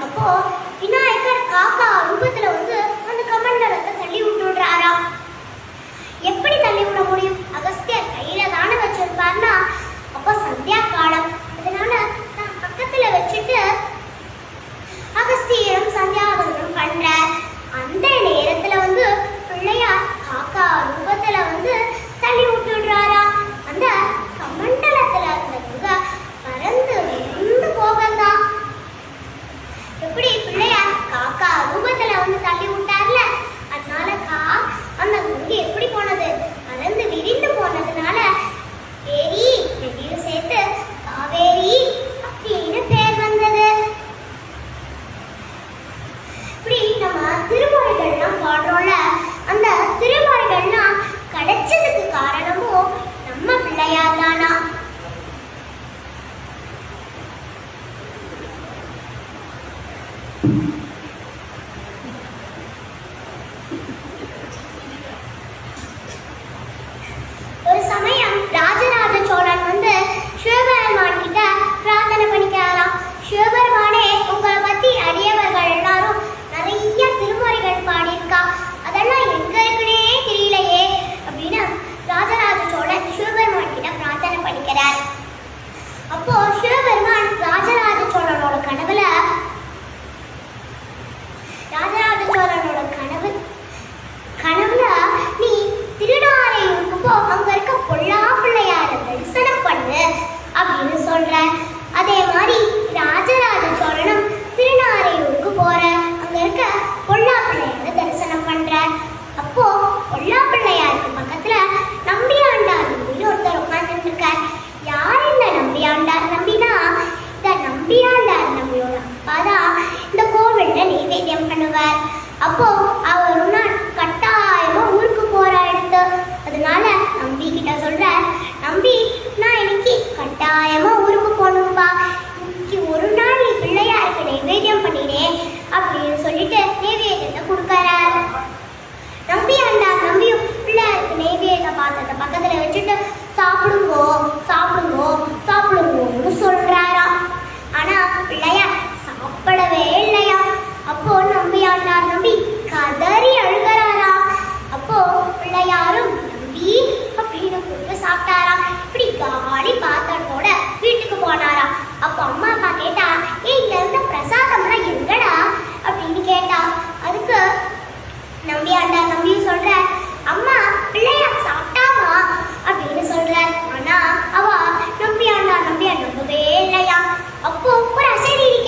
அப்போ விநாயகர் காக்கா ரூபத்துல வந்து அந்த கமண்டலத்தை தள்ளி விட்டுடுறாரா. எப்படி தள்ளி விட முடியும்? அகஸ்தியர் கையில தானே வச்சிருப்பார்னா அப்போ சந்தியா காலம், அதனால நான் பக்கத்துல வச்சுட்டு அகஸ்தியரும் சந்தியாவந்தனம் பண்ற அந்த நேரத்துல வந்து பிள்ளையார் காக்கா ரூபத்துல வந்து தள்ளி விட்டுடுறாரா. அந்த கமண்டலத்துல இருந்தவங்க பறந்து விருந்து போகந்தா. எப்படி பிள்ளையார் காக்கா ரூபத்துல வந்து தள்ளி விட்டார்ல, அதனால அந்த குங்கு எப்படி போனது, பறந்து விரிந்து போனதுனால ஏரி நதியும் சேர்த்து காவேரி அப்படின்னு பேர் வந்தது. இப்படி நம்ம திருமொழிகள்லாம் பாடுறோம்ல, அந்த திருமொழிகள்லாம் கிடைச்சதுக்கு காரணமும் நம்ம பிள்ளையார் தானா. ஒரு சமயம் ராஜராஜ சோழன் வந்து சிவபெருமான் கிட்ட பிரார்த்தனை பண்ணிக்கிறாராம். சிவபெருமானே, உங்களை பத்தி அடியவர்கள் எல்லாரும் நிறைய திருமுறைகள் பாடியிருக்கா, அதெல்லாம் எங்க இருக்குன்னே தெரியலையே அப்படின்னு ராஜராஜ சோழன் சிவபெருமான் கிட்ட பிரார்த்தனை பண்ணிக்கிறார். அப்போ சிவபெருமான் ராஜராஜ சோழனோட கனவுல நீ திருநாரையூருக்கு போ, அங்க இருக்க பொல்லா பிள்ளையார தரிசனம் பண்ணு அப்படின்னு சொல்ற. அதே மாதிரி ராஜராஜ சோழனும் திருநாரையூருக்கு போற, அங்க இருக்க பொல்லா பிள்ளையார தரிசனம் பண்ற. அப்போ பொல்லா பிள்ளையாருக்கு பக்கத்துல நம்பியாண்டார் நம்பின்னு ஒருத்தர் உட்கார்ந்துட்டு இருக்கார். யார் இந்த நம்பியாண்டார் நம்பினா, இந்த நம்பியாண்டார் நம்பியோட அப்பாதான் இந்த கோவில்ல நைவேத்தியம் பண்ணுவார். அப்போ அவர் ஒரு நாள் கட்டாயமா ஊருக்கு போறாரு. அதனால நம்பி கிட்ட சொல்ற, நம்பி நான் இன்னைக்கு கட்டாயமா ஊருக்கு போகணும்பா, இன்னைக்கு ஒரு நாள் நீ பிள்ளையாருக்கு நைவேத்தியம் பண்ணினேன் அப்படின்னு சொல்லிட்டு நைவேத்தியத்தை கொடுக்கறார். நம்பி நம்பியும் பிள்ளையாருக்கு நைவேத்திய பாத்திரத்தை பக்கத்துல வச்சுட்டு சாப்பிடுங்கோ சாப்பிடுங்கோ சாப்பிடுங்கோன்னு சொல்றாரா. ஆனா பிள்ளையார் சாப்பிடவே இல்லையா. அப்போ நம்பி கதறி அழுகிறாரா. அப்போ பிள்ளையாரும் நம்பி அப்படின்னு கூப்பிட்டு சாப்பிட்டாரா. இப்படி காலி பாத்திரத்தோட வீட்டுக்கு போனாரா. அப்போ அம்மா அப்பா கேட்டா, இங்க இருந்த பிரசாதம்லாம் எங்கடா அப்படின்னு கேட்டா. அதுக்கு நம்பியும் சொல்ற, அம்மா பிள்ளையார் சாப்பிட்டாமா அப்படின்னு சொல்ற. ஆனா அவ நம்பியாண்டா நம்பவே இல்லையா. அப்போ ஒரு அசரீரி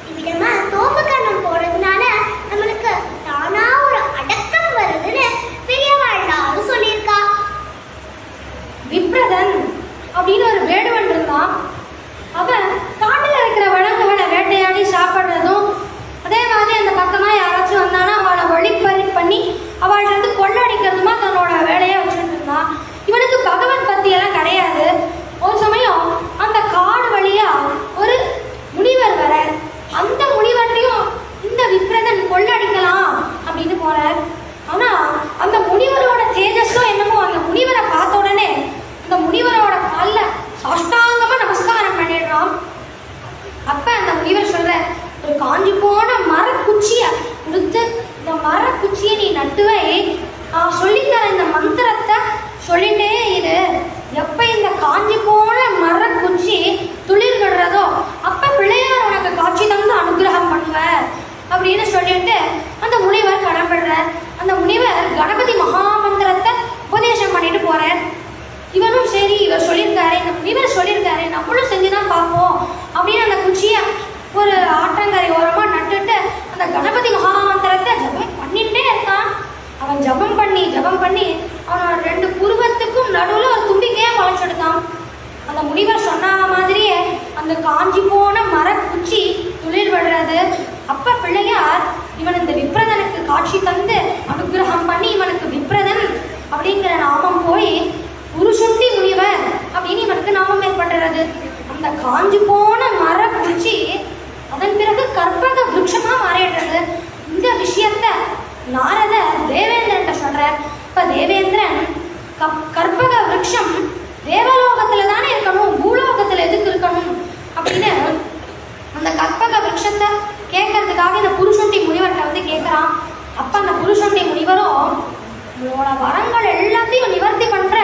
இவ்விதமா தோப்பு கண்ணம் போறதுனால நம்மளுக்கு தானா ஒரு அடக்கம் வருதுன்னு பெரியவா எல்லாரும் சொல்லியிருக்கா. விப்ரதன் அப்படின்னு ஒரு வேடுவன் இருந்தான். அவன் காட்டில் இருக்கிற விலங்குகளை வேட்டையாடி சாப்பிட்றதும், அதே மாதிரி அந்த பக்கமாக யாராச்சும் வந்தானா அவளை வழிப்பறி பண்ணி அவள்கிட்ட இருந்து கொள்ளடிக்கிறதுமா தன்னோட வேலையை வச்சுட்டு இருந்தான். இவனுக்கு பகவத் பக்தியெல்லாம் கிடையாது. ஒரு சமயம் அந்த காடு வழியா ஒரு முனிவர் வர, அந்த முனிவர்கிட்டையும் இந்த விப்ரதன் கொள்ளடிக்கலாம் அப்படின்னு போறார். ஆனா அந்த முனிவரோட தேஜஸோ என்னமோ அந்த முனிவரை பார்த்த உடனே அந்த முனிவரோட காலில் சாஷ்டாங்கமா நமஸ்காரம் பண்ணிடுறான். அப்ப அந்த முனிவர் சொல்ற, ஒரு காஞ்சி போன மரக்குச்சிய கொடுத்து இந்த மரக்குச்சியை நீ நட்டுவை, நான் சொல்லித்தர இந்த மந்திரத்தை சொல்லிட்டே இரு. எப்ப இந்த காஞ்சி போன மரக்குச்சி துளிர் விடுறதோ அப்ப பிள்ளையார் உனக்கு காட்சி தந்து அனுகிரகம் பண்ணுவார் அப்படின்னு சொல்லிட்டு அந்த முனிவர் கடன்படுறார். அந்த முனிவர் கணபதி மகாமந்திரத்தை உபதேசம் பண்ணிட்டு போறார். இவனும் சரி, இவர் சொல்லியிருக்காரு, இந்த முனிவர் சொல்லியிருக்காரு, நம்மளும் செஞ்சுதான் பார்ப்போம் அப்படின்னு அந்த குச்சியை ஒரு ஆற்றங்கரை ஓரமா நட்டுட்டு அந்த கணபதி மகாமந்திரத்தை ஜபம் பண்ணிட்டே இருக்கான். அவன் ஜபம் பண்ணி அவனோட 2 புருவத்துக்கும் நடுவில் ஒரு தும்பிக்கையா முளைச்செடுத்தான். அந்த முனிவர் சொன்ன மாதிரியே அந்த காஞ்சி போன மரக்குச்சி துளிர் விடுறது. அப்ப பிள்ளையார் இவன் இந்த விப்ரதனுக்கு காட்சி தந்து அனுகிரகம் பண்ணி இவனுக்கு விப்ரதன் அப்படிங்கிற நாமம் போய் புருஷுண்டி முனிவர் அப்படின்னு இவனுக்கு நாமம் ஏற்படுறது. அந்த காஞ்சி போன மரக்குச்சி அதன் பிறகு கற்பக விருட்சமா மாறிடுறது. இந்த விஷயத்த நாரதர் தேவேந்திரன் சொல்றார். இப்ப தேவேந்திரன் கற்பக விருட்சம் தேவலோகத்துல தானே இருக்கணும், பூலோகத்துல எதுக்கு இருக்கணும் அப்படின்னு அந்த கற்பக விருட்சத்தை கேட்கறதுக்காக இந்த புருஷுண்டி முனிவர்கிட்ட வந்து கேட்கிறான். அப்ப அந்த புருஷுண்டி முனிவரும் உங்களோட வரங்கள் எல்லாத்தையும் நிவர்த்தி பண்ற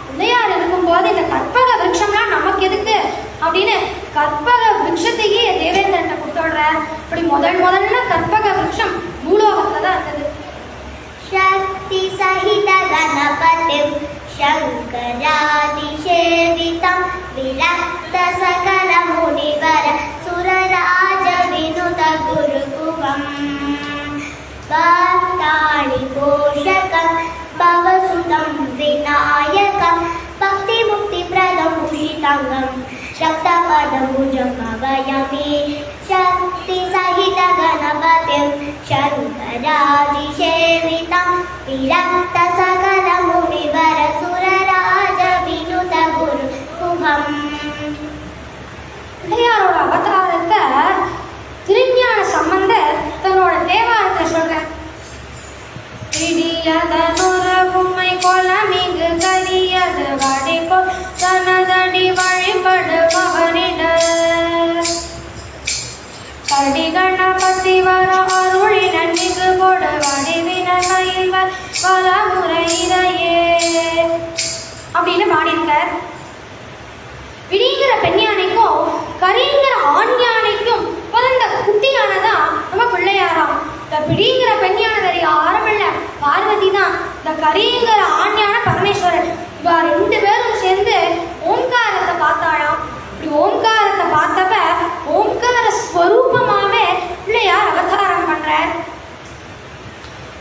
பிள்ளையார் இருக்கும்போது இந்த கற்பக விருட்சம்லாம் நமக்கு எதுக்கு அப்படின்னு கற்பக விருட்சத்தையே தேவேந்திரன் கொடுத்துடுற. இப்படி முதல்ல கற்பக விருட்சம் பூலோகத்துல தான் இருந்தது. சக்தி சகித கணபதிம் சங்கராதிசேவிதம் விலக்த சகல முனிவர சுரராஜ வினுத குருகுகம் பக்தாணி போஷகம் பவசுதம் விநாயகம் பக்தி முக்தி பிரதம் உஷிதங்கம் சக்தபதம் புஜம் பவயமி சக்தி சகித கணபதிம் சங்கராதிசேவிதம் விரக்த சகல முனிவர சுரராஜ வினுத குரு குகம். பிள்ளையாரோட அவதாரத்தை திருஞான சம்பந்தர் தன்னோட தேவாரத்தை சொல்றார். உம்மை கொலமிகு கரியது வடிகோ தனதடி வழிபடுபவரிட கடி கணபதி வர அருளின மிகு கொடு வடிவினர் பலமுறையிடையே அப்படின்னு பாடியிருக்கார். விடிங்கிற பெண் யானைக்கும் கரிங்கிற ஆண் யானைக்கும் பிறந்த குட்டி யானை தான் நம்ம பிள்ளையாராம். இந்த பிடிங்கிற பெண் யானை வேற யாரும் இல்லை, பார்வதி தான். இந்த கரிங்கிற ஆண் யானை பரமேஸ்வரன். இவ 2 பேரும் சேர்ந்து ஓம்காரத்தை பார்த்தாளாம். இப்படி ஓம்காரத்தை பார்த்தப்ப ஓம்கார ஸ்வரூபமாவே பிள்ளையார் அவதாரம் பண்றார்.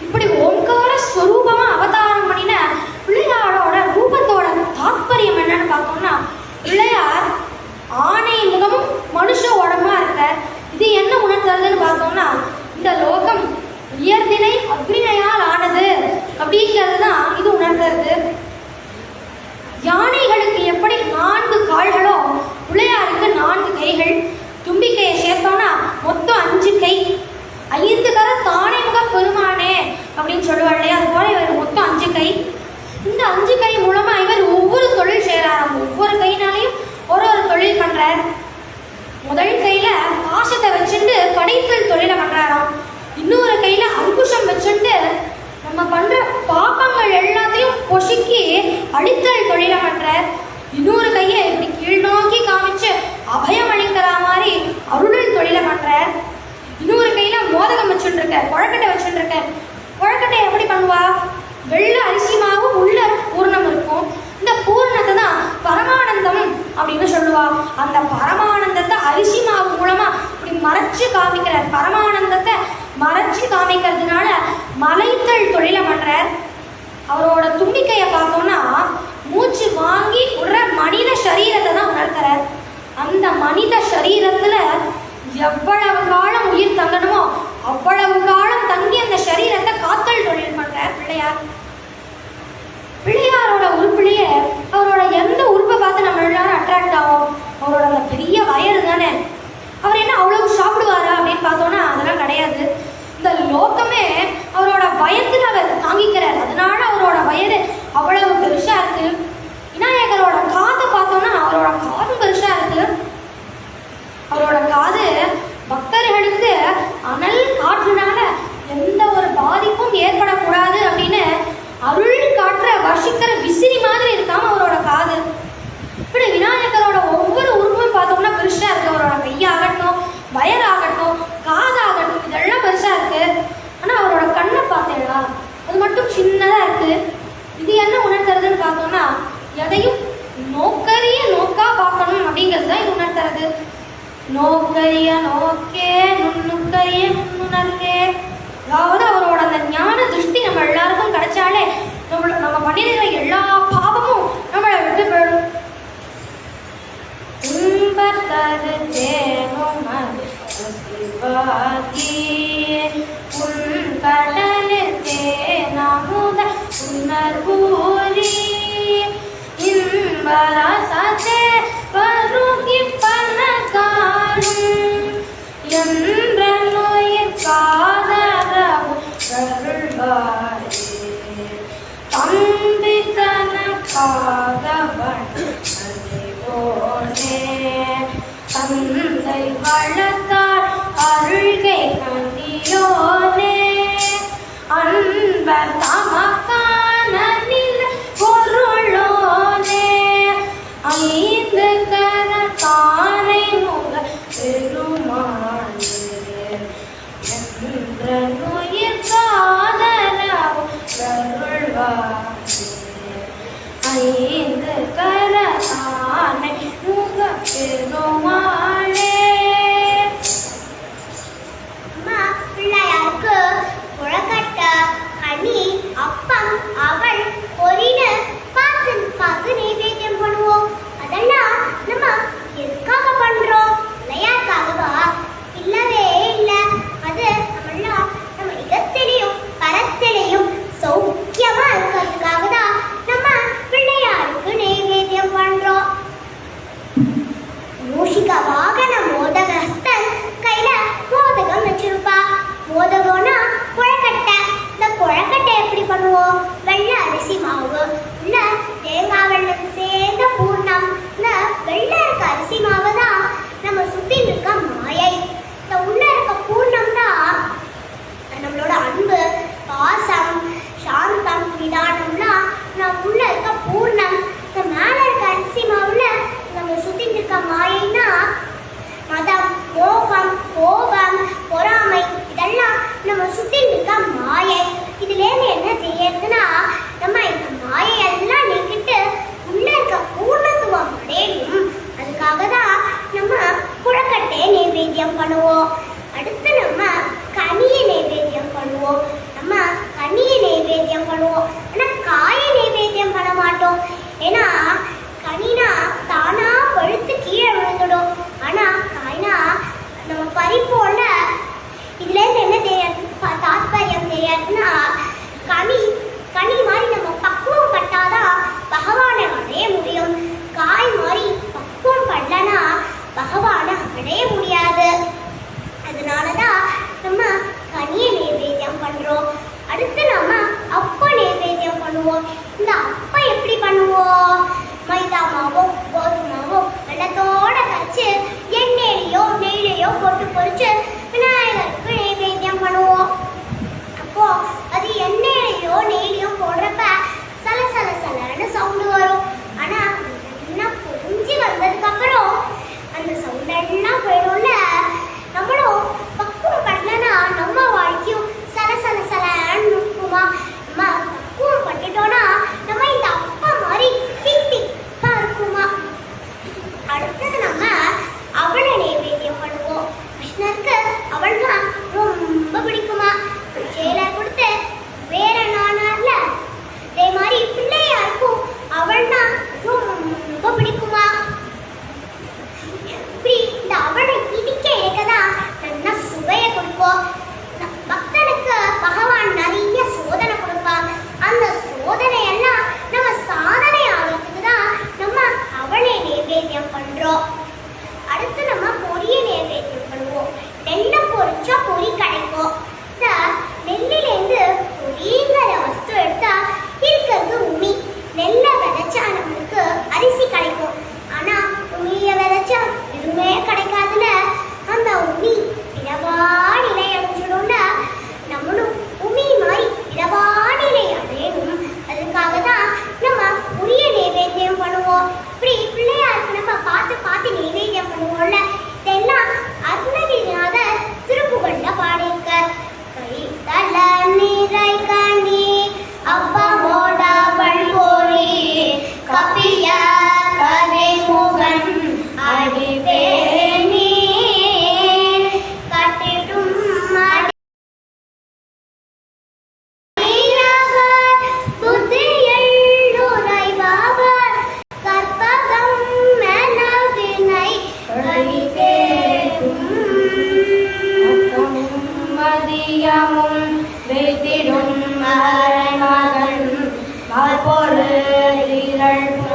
இப்படி ஓம்கார ஸ்வரூபமா அவதாரம் பண்ணின பிள்ளையாரோட ரூபத்தோட தாற்பயம் என்னன்னு பார்த்தோம்னா, பிள்ளையார் ஆணை முகமும் மனுஷ உடம்பா இருக்கார். இது என்ன உணர்த்துறதுன்னு பார்த்தோம்னா, இந்த லோகம் உயர்தினை அக்னியால் ஆனது அப்படிங்கிறது தான் இது உணர்த்துறது. யானைகளுக்கு எப்படி 4 கால்களோ பிள்ளையாருக்கு 4 கைகள். தும்பிக்கையை சேர்த்தோம்னா மொத்தம் 5 கை. 5 கர தானே முக பெருமானே அப்படின்னு சொல்லுவாள் இல்லையா, அது போல இவர் மொத்தம் 5 கை. இந்த 5 கை மூலமா இவர் ஒவ்வொரு தொழில் செய்யறாராம். ஒவ்வொரு கைனாலையும் ஒரு தொழில் பண்றார். முதல் கையில பாசத்தை வச்சுட்டு படைத்தல் தொழிலை பண்றாராம். இன்னொரு கையில அங்குஷம் வச்சுட்டு நம்ம பண்ற பாப்பங்கள் எல்லாத்தையும் பொசுக்கி அழித்தல் தொழிலை பண்றார். இன்னொரு கையை இப்படி கீழ் நோக்கி காமிச்சு அபயம் அளிக்கிற மாதிரி அருளல் தொழிலை பண்றார். இன்னொரு கையில மோதகம் வச்சுட்டு இருக்க, குழக்கட்டை வச்சுட்டு இருக்க. குழக்கட்டை எப்படி பண்ணுவா? வளர்ச்சி காமிக்கிறதுனால மலைத்தல் தொழிலை பண்றார். அவரோட தும்பிக்கையை பார்த்தோம்னா மூச்சு வாங்கி விடுற மனித சரீரத்தை தான் உணர்த்துறார். அந்த மனித சரீரத்துல எவ்வளவு காலம் உயிர் தங்கணுமோ அவ்வளவு காலம் தங்கி அந்த சரீரத்தை காத்தல் தொழில் பண்றார் பிள்ளையார். பிள்ளையாரோட உறுப்புலயே அவரோட எந்த உறுப்பை பார்த்து நம்ம எல்லாரும் அட்ராக்ட் ஆகும்? அவரோட அந்த பெரிய வயறு தானே. அவர் என்ன அவ்வளவு சாப்பிடுவாரா அப்படின்னு பார்த்தோம்னா அதெல்லாம் கிடையாது. இந்த லோகமே அவரோட வயத்துல அவர் தாங்கிக்கிறார். அதனால அவரோட வயது அவ்வளவு பெருசா இருக்கு. விநாயகரோட காதை பார்த்தோம்னா அவரோட காதும் பெருசா இருக்கு. அவரோட காது பக்தர்களுக்கு அனல் காற்றுனால எந்த ஒரு பாதிப்பும் ஏற்படக்கூடாது அப்படின்னு அருள் காற்ற வர்ஷிக்கிற விசிறி மாதிரி இருக்காம அவரோட காது. இப்படி விநாயகரோட ஒவ்வொரு உருவமும் பார்த்தோம்னா பெருசா இருக்கு. அவரோட கையாகட்டும், வயராகட்டும், காதாகட்டும், இதெல்லாம் பெருசா இருக்கு. ஆனா அவரோட கண்ணை பார்த்தீங்களா, அது மட்டும் சின்னதா இருக்கு. இது என்ன உணர்த்துறதுன்னு பார்த்தோம்னா எதையும் நோக்கரிய நோக்கா பார்க்கணும் அப்படிங்கிறது தான் இது உணர்த்துறது. நோக்கரிய நோக்கே நுண்ணுக்கரிய நுண்ணுணர்வே. அதாவது அவரோட அந்த ஞான திருஷ்டி நம்ம எல்லாருக்கும் கிடைச்சாலே நம்ம பண்ணிடுற எல்லா பாவமும் நம்மளை விட்டு போயிடும். தந்தை வளர்த்தார் அருள்கை கண்டியோனே அன்பர் தமக்கான பொருளோனே ஐந்து கரத்தானை முக பெருமானே என்ற நுயிர் காதலவும் கருள்வானே ஐந்து கரத்தானை முக பெருமானே. அம்மா, பிள்ளையாருக்கு கொழுக்கட்டை, கனி, அப்பம், அவல், பொரின்னு பார்த்து பார்த்து நைவேத்தியம் பண்ணுவோம். அதெல்லாம் நம்ம எதுக்காக பண்றோம்? பிள்ளையாருக்காகவா? இல்லவே இல்லை. அது நம்மளாம் நம்ம இகத்திலையும் பரத்திலையும் சௌக்கியமா இருக்கிறதுக்காக தான் நம்ம பிள்ளையாருக்கு நைவேத்தியம் பண்றோம். மூஷிக வாகன மோதகஸ்தன் கையில மோதகம் வச்சிருப்பா. மோதகம்னா கொழுக்கட்டை. இந்த கொழுக்கட்டை எப்படி பண்ணுவோம்? வெள்ளை அரிசி மாவு இல்ல தேங்காய் வெள்ளம் சேர்ந்த பூர்ணம். இந்த வெள்ளை இருக்க அரிசி மாவு தான் நம்ம சுத்தி இருக்க மாயை. இந்த உள்ள இருக்க பூர்ணம் தான் நம்மளோட அன்பு, பாசம், சாந்தம், நிதானம்லாம் நம்ம உள்ள இருக்க பூர்ணம். இந்த மேல இருக்க அரிசி மாவுல நம்ம சுத்தி இருக்க மாயைனா மதம், மோகம், கோபம், பொறாமை, இதெல்லாம் நம்ம சுத்தி இருக்க மாயை. இதுலேருந்து என்ன தெரியறதுன்னா நம்ம இந்த மாயையெல்லாம் நீக்கிட்டு உள்ள இருக்க பூர்ணத்துவம் அடையணும். அதுக்காக தான் நம்ம கொழுக்கட்டையை நைவேத்தியம் பண்ணுவோம். அடுத்து நம்ம கனியை நைவேத்தியம் பண்ணுவோம். நம்ம கனியை நைவேத்தியம் பண்ணுவோம். ஆனால் காயை நைவேத்தியம் பண்ண மாட்டோம். ஏன்னா கனினா தானா பழுத்து கீழே விழுந்துடும். ஆனா காய்னா நம்ம பறிப்போல. இதுலேருந்து என்ன தெரியாது, தாத்பரியம் தெரியாதுன்னா கனி மாதிரி நம்ம பக்குவம் பட்டாதான் பகவானை அடைய முடியும். காய் மாதிரி பக்குவம் பண்ணலனா பகவானை அடைய முடியாது. அதனாலதான் நம்ம கனியை நைவேத்தியம் பண்றோம். அடுத்து நம்ம அப்ப நைவேத்தியம் பண்ணுவோம். இந்த அப்ப எப்படி பண்ணுவோம்? மைதா மாவோ கோதுமை மாவோ வெள்ளத்தோட கரைச்சு எண்ணெயிலையோ நெய்லையோ போட்டு பொரிச்சு விநாயகருக்கு நைவேத்தியம் பண்ணுவோம். அப்போ அது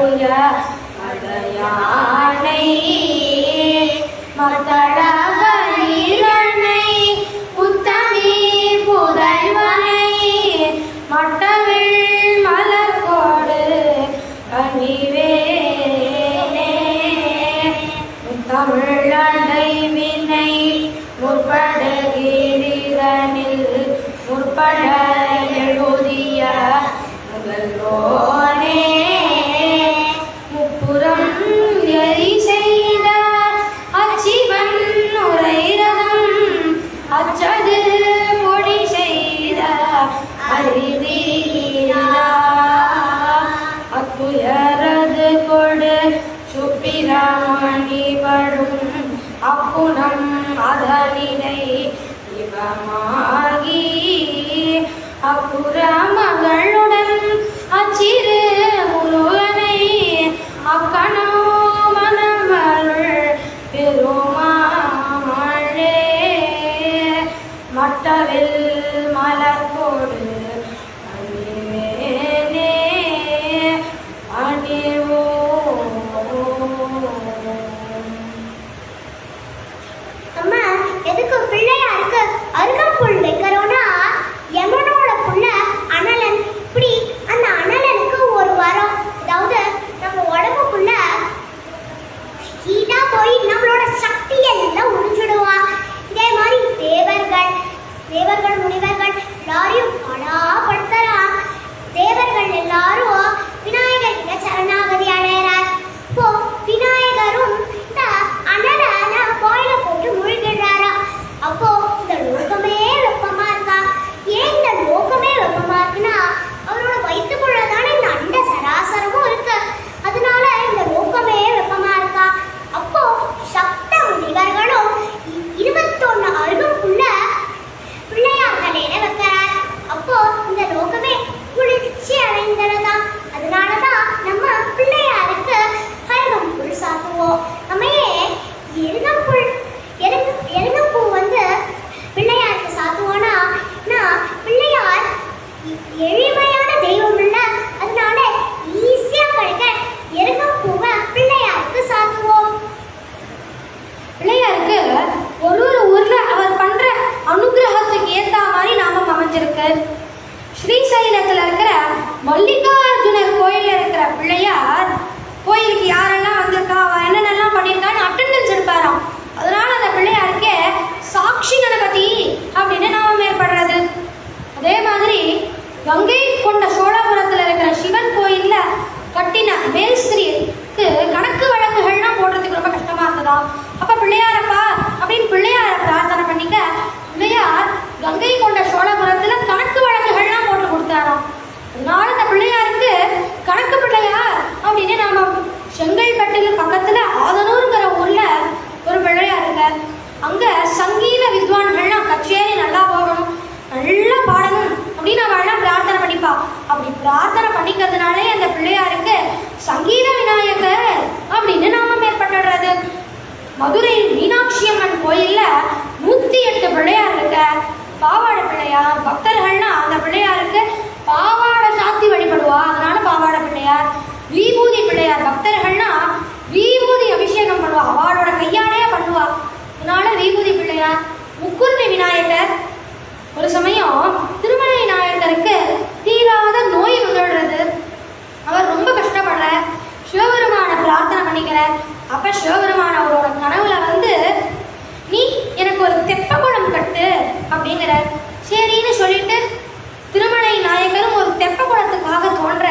தூய மதயானை மத்தளவீரனை உத்தமி புதல்வனை மட்டவில் மலர்கோடு அணிவேனே தமிழடை வினை முற்படுகிறனில் முற்பட எழுதிய முதல்வோனே முப்புறம் எரி செய்த அச்சிவன் உரைரகம் அச்சது பொடி செய்த அறிவீரா அத்துயரது கொடு சுப்பிரமணி படும் அப்புனம் அதனிடை இவமாகி அப்புற மகளுடன் அச்சிறு முருகனை அக்கணோ மனமருள் பெருமாளே மட்டவில் மலர்கோடு அணிவேனே அணிவோ. அம்மா எதுக்கு பிள்ளையாருக்கு அருகம்புல் வைக்கிறோம்னா யமனோட புள்ள அனலன் இப்படி அந்த அனலனுக்கு ஒரு வரம், அதாவது நம்ம உடம்புக்குள்ள ஹீட்டா போய் நம்மளோட சக்தியை எல்லாம் உறிஞ்சிடுவான். இதே மாதிரி தேவர்கள் முனிவர்கள் எல்லாரையும் படாப்படுத்தலாம். தேவர்கள் எல்லாரும் விநாயகர் கிட்ட சரணாகதி அடைகிறார். இப்போ விநாயகரும் இந்த அனலை பாயில போட்டு முழுகிடுறாரா. அப்போ இந்த லோகமே வெப்பமா இருக்கா. ஏன் இந்த லோகமே வெப்பமா இருக்குன்னா அவரோட வயிற்றுக்குள்ள தானே இந்த அண்ட சராசரமும் இருக்கு. அதனால இந்த லோகமே வெப்பமா இருக்கா. அப்போ சப்த முனிவர்களும் 21 அருகம்புல்ல பிள்ளையார் தலையில வைக்கிறார். அப்போ இந்த லோகமே குளிர்ச்சி அடைந்ததா. அதனாலதான் நம்ம பிள்ளையாருக்கு அருகம்புல் சாப்பிடுவோம். நம்மையே எருகம்பூ வந்து பிள்ளையாருக்கு சாத்துவோம்னா பிள்ளையார் எளிமையான தெய்வம் இல்ல, அதனால ஈஸியா கிடைக்க எருகம்பூவை பிள்ளையாருக்கு சாத்துவோம். பிள்ளையாருக்கு ஒரு ஊர்ல அவர் பண்ற அனுகிரகத்துக்கு ஏத்த மாதிரி நாமம் அமைஞ்சிருக்கு. ஸ்ரீசைலத்துல இருக்கிற மல்லிகார்ஜுனர் கோயில்ல இருக்கிற பிள்ளையார் கோயிலுக்கு யாரெல்லாம் வந்திருக்கா, அவ என்னென்னலாம் பண்ணியிருக்கான்னு அட்டெண்டன்ஸ் எடுப்பாராம். அதனால அந்த பிள்ளையாருக்கே சாட்சி கணபதி அப்படின்னு நாமம் ஏற்படுறது. அதே மாதிரி கங்கை கொண்ட சோழபுரத்துல இருக்கிற சிவன் கோயில்ல கட்டின மேல்ஸ்திரிக்கு கணக்கு வழக்குகள்லாம் போடுறதுக்கு ரொம்ப கஷ்டமா இருக்குதா. அப்ப பிள்ளையாரப்பா அப்படின்னு பிள்ளையார பிரார்த்தனை பண்ணிக்க பிள்ளையார் கங்கை கொண்ட சோழபுரத்துல கணக்கு வழக்குகள்லாம் போட்டு கொடுத்தாராம். அதனால இந்த பிள்ளையாருக்கு கணக்கு பிள்ளையார் அப்படின்னு நாம செங்கல்பட்டுக்கு பக்கத்துல ஆதனூருங்கிற ஊர்ல ஒரு பிள்ளையார் இருக்க. அங்க சங்கீத வித்வான்கள்லாம் கச்சேரி நல்லா போகணும், நல்லா பாடணும் அப்படின்னு அவள்லாம் பிரார்த்தனை பண்ணிப்பா. அப்படி பிரார்த்தனை பண்ணிக்கிறதுனாலே அந்த பிள்ளையாருக்கு சங்கீத விநாயகர் அப்படின்னு நாமம் ஏற்பட்டுடுறது. மதுரை மீனாட்சி அம்மன் கோயில்ல 108 பிள்ளையார் இருக்க. பாவாடை பிள்ளையார் பக்தர்கள்னா அந்த பிள்ளையாருக்கு பாவாடை சாத்தி வழிபடுவா, அதனால பாவாடை பிள்ளையார். விபூதி பிள்ளையார் பக்தர்கள்னா விபூதி அபிஷேகம் பண்ணுவா, அவளோட கையாலேயே பண்ணுவா, அதனால விபூதி பிள்ளையார். முக்குருணி விநாயகர் ஒரு சமயம் திருமலை நாயக்கருக்கு தீராத நோய் வந்துடுறது. அவர் ரொம்ப கஷ்டப்படுற சிவபெருமான பிரார்த்தனை பண்ணிக்கிறார். அப்ப சிவபெருமான அவரோட கனவுல வந்து நீ எனக்கு ஒரு தெப்ப குளம் கட்டு அப்படிங்கிற. சரின்னு சொல்லிட்டு திருமலை நாயக்கரும் ஒரு தெப்ப குளத்துக்காக தோன்ற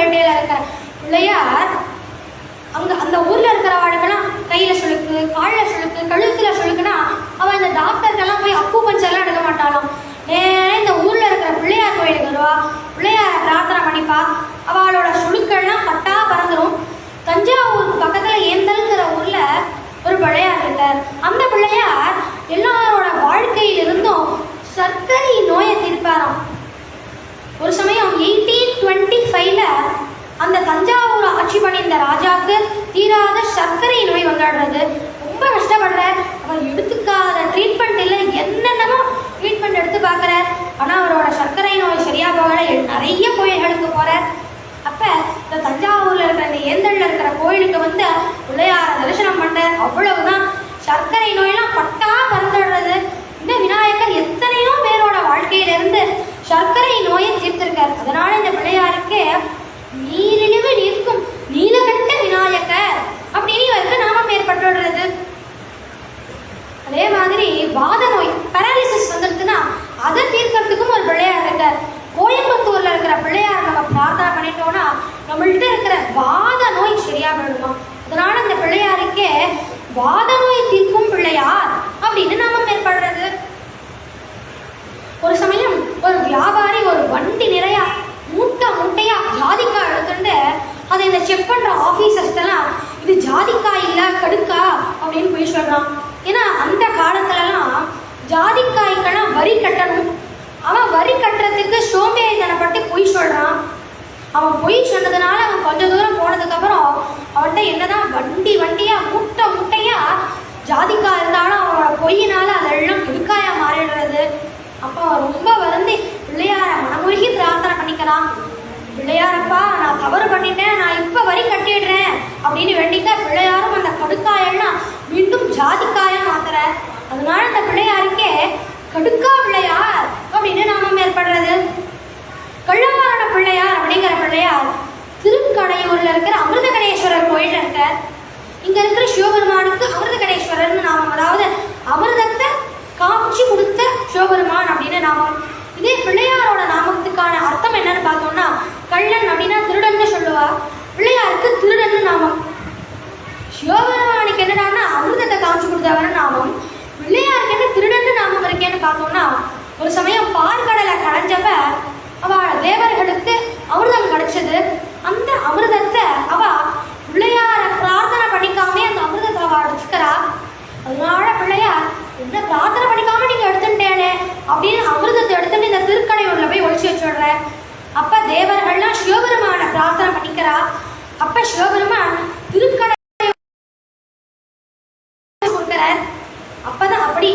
பேட்டையில இருக்கிற பிள்ளையார் அந்த ஊர்ல இருக்கிறவாளுக்கெல்லாம் கையில சுளுக்கு, கால்ல சுளுக்கு, கழுத்துல சுளுக்குன்னா அவ இந்த டாக்டர்க்கெல்லாம் போய் அப்பு பஞ்செல்லாம் எடுக்க மாட்டாளாம். நேரம் இந்த ஊர்ல இருக்கிற பிள்ளையார் கோயிலுக்கு வருவா, பிள்ளையார பிரார்த்தனை பண்ணிப்பா, அவளோட சுளுக்கெல்லாம் பட்டா பறந்துடும். தஞ்சாவூருக்கு பக்கத்துல ஏந்தல்ங்கிற ஊர்ல ஒரு பிள்ளையார் இருக்கார். அந்த பிள்ளையார் எல்லாரோட வாழ்க்கையிலிருந்தும் சர்க்கரை நோயை தீர்ப்பாராம். ஒரு சமயம் 1825ல அந்த தஞ்சாவூர் ஆட்சி பண்ணியிருந்த ராஜாவுக்கு தீராத சர்க்கரை நோய் வந்துடுறது. ரொம்ப கஷ்டப்படுறார். அவர் எடுத்துக்காத ட்ரீட்மெண்ட் இல்லை, என்னென்னமோ ட்ரீட்மெண்ட் எடுத்து பார்க்குறார். ஆனால் அவரோட சர்க்கரை நோய் சரியா போகல. நிறைய கோயில்களுக்கு போறார். அப்ப இந்த தஞ்சாவூர்ல இருக்கிற இந்த ஏந்தல்ல இருக்கிற கோயிலுக்கு வந்து பிள்ளையார தரிசனம் பண்றார். அவ்வளவுதான், சர்க்கரை நோயெல்லாம் பட்டா பறந்துடுறது. இந்த விநாயகர் எத்தனையோ பேரோட வாழ்க்கையிலிருந்து சர்க்கரை நோயை தீர்த்திருக்கார். அதனால இந்த பிள்ளையாருக்கு நீரிழிவு நிற்கும் நீலகண்ட விநாயகர் அப்படின்னு இவருக்கு நாமம் ஏற்பட்டுடுறது. அதே மாதிரி வாத நோய், பேரலிசிஸ் வந்துருக்குன்னா அதை தீர்க்கறதுக்கும் ஒரு பிள்ளையார் இருக்கார். கோயம்புத்தூர்ல இருக்கிற பிள்ளையார் நம்ம பிரார்த்தனை பண்ணிட்டோம்னா நம்மள்கிட்ட இருக்கிற வாத நோய் சரியா போயிடுமா. அதனால இந்த பிள்ளையாருக்கே வாத நோய் தீர்க்கும் பிள்ளையார் அப்படின்னு நாமம் ஏற்படுறது. ஒரு சமயம் ஒரு வியாபாரி ஒரு வண்டி நிறையா மூட்டையா ஜாதிக்காய் எடுத்துட்டு அதை இந்த செக் பண்ற ஆபீசர்ஸ்லாம் இது ஜாதிக்காய் இல்ல கடுக்கா அப்படின்னு போய் சொல்றான். ஏன்னா அந்த காலத்துலலாம் ஜாதிக்காய்க்கெல்லாம் வரி கட்டணும். அவன் வரி கட்டுறதுக்கு சோம்பேறித்தனப்பட்டு பொய் சொல்றான். அவன் பொய் சொன்னதுனால அவன் கொஞ்ச தூரம் போனதுக்கு அப்புறம் அவன்கிட்ட என்னதான் வண்டியா மூட்டையா ஜாதிக்காய் இருந்தாலும் அவனோட பொய்யினால அதெல்லாம் கடுக்காயா மாறிடுறது. அப்போ ரொம்ப வருந்தி பிள்ளையார மனமுருகி பிரார்த்தனை பண்ணிக்கலாம். பிள்ளையாரப்பா, நான் தவறு பண்ணிட்டேன், நான் இப்ப வரி கட்டிடுறேன் அப்படின்னு வேண்டிக்க பிள்ளையாரும் அந்த கடுக்காயெல்லாம் மீண்டும் ஜாதிக்காயா மாத்துற. அதனால இந்த பிள்ளையாருக்கே கடுக்கா பிள்ளையார் அப்படின்னு நாமம் ஏற்படுறது. கள்ளவாரண பிள்ளையார் அப்படிங்கிற பிள்ளையார் திருக்கடையூர்ல இருக்கிற அமிர்தகணேஸ்வரர் கோயில்ல இருக்க. இங்க இருக்கிற சிவபெருமானுக்கு அமிர்தகணேஸ்வரர்னு நாமம், அதாவது அமிர்தத்தை காட்சி கொடுத்த சிவபெருமான் அப்படின்னு நாமம். இதே பிள்ளையாரோட நாமத்துக்கான அர்த்தம் என்னன்னு பார்த்தோம்னா, கள்ளன் அப்படின்னா திருடன்னு சொல்லுவா, பிள்ளையாருக்கு திருடன்னு நாமம். சிவபெருமானுக்கு என்னடான்னா அமிர்தத்தை காட்சி கொடுத்தவன்னு நாமம், பிள்ளையாருக்கு என்ன திருடன்னு நாமம் இருக்கேன்னு பார்த்தோம்னா, ஒரு சமயம் பார்க்கடலை கடைஞ்சப்ப அவளோட தேவர்களுக்கு அமிர்தம் கிடைச்சது. அந்த அமிர்தத்தை அவ பிள்ளையார பிரார்த்தனை பண்ணிக்காமே அந்த அமிர்தத்தை அவ அடிச்சுக்கிறா. அதனால பிள்ளையார் என்ன பிரார்த்தனை பண்ணிக்காம நீங்க எடுத்துட்டேனே அப்படின்னு அமிர்தத்தை எடுத்துட்டு இந்த திருக்கடையூர்ல போய் ஒழிச்சு வச்சுடுற. அப்ப தேவர்கள்லாம் சிவபெருமான பிரார்த்தனை பண்ணிக்கிறா. அப்ப சிவபெருமான் திருக்கடை கொடுக்கிறார். அப்பதான் அப்படி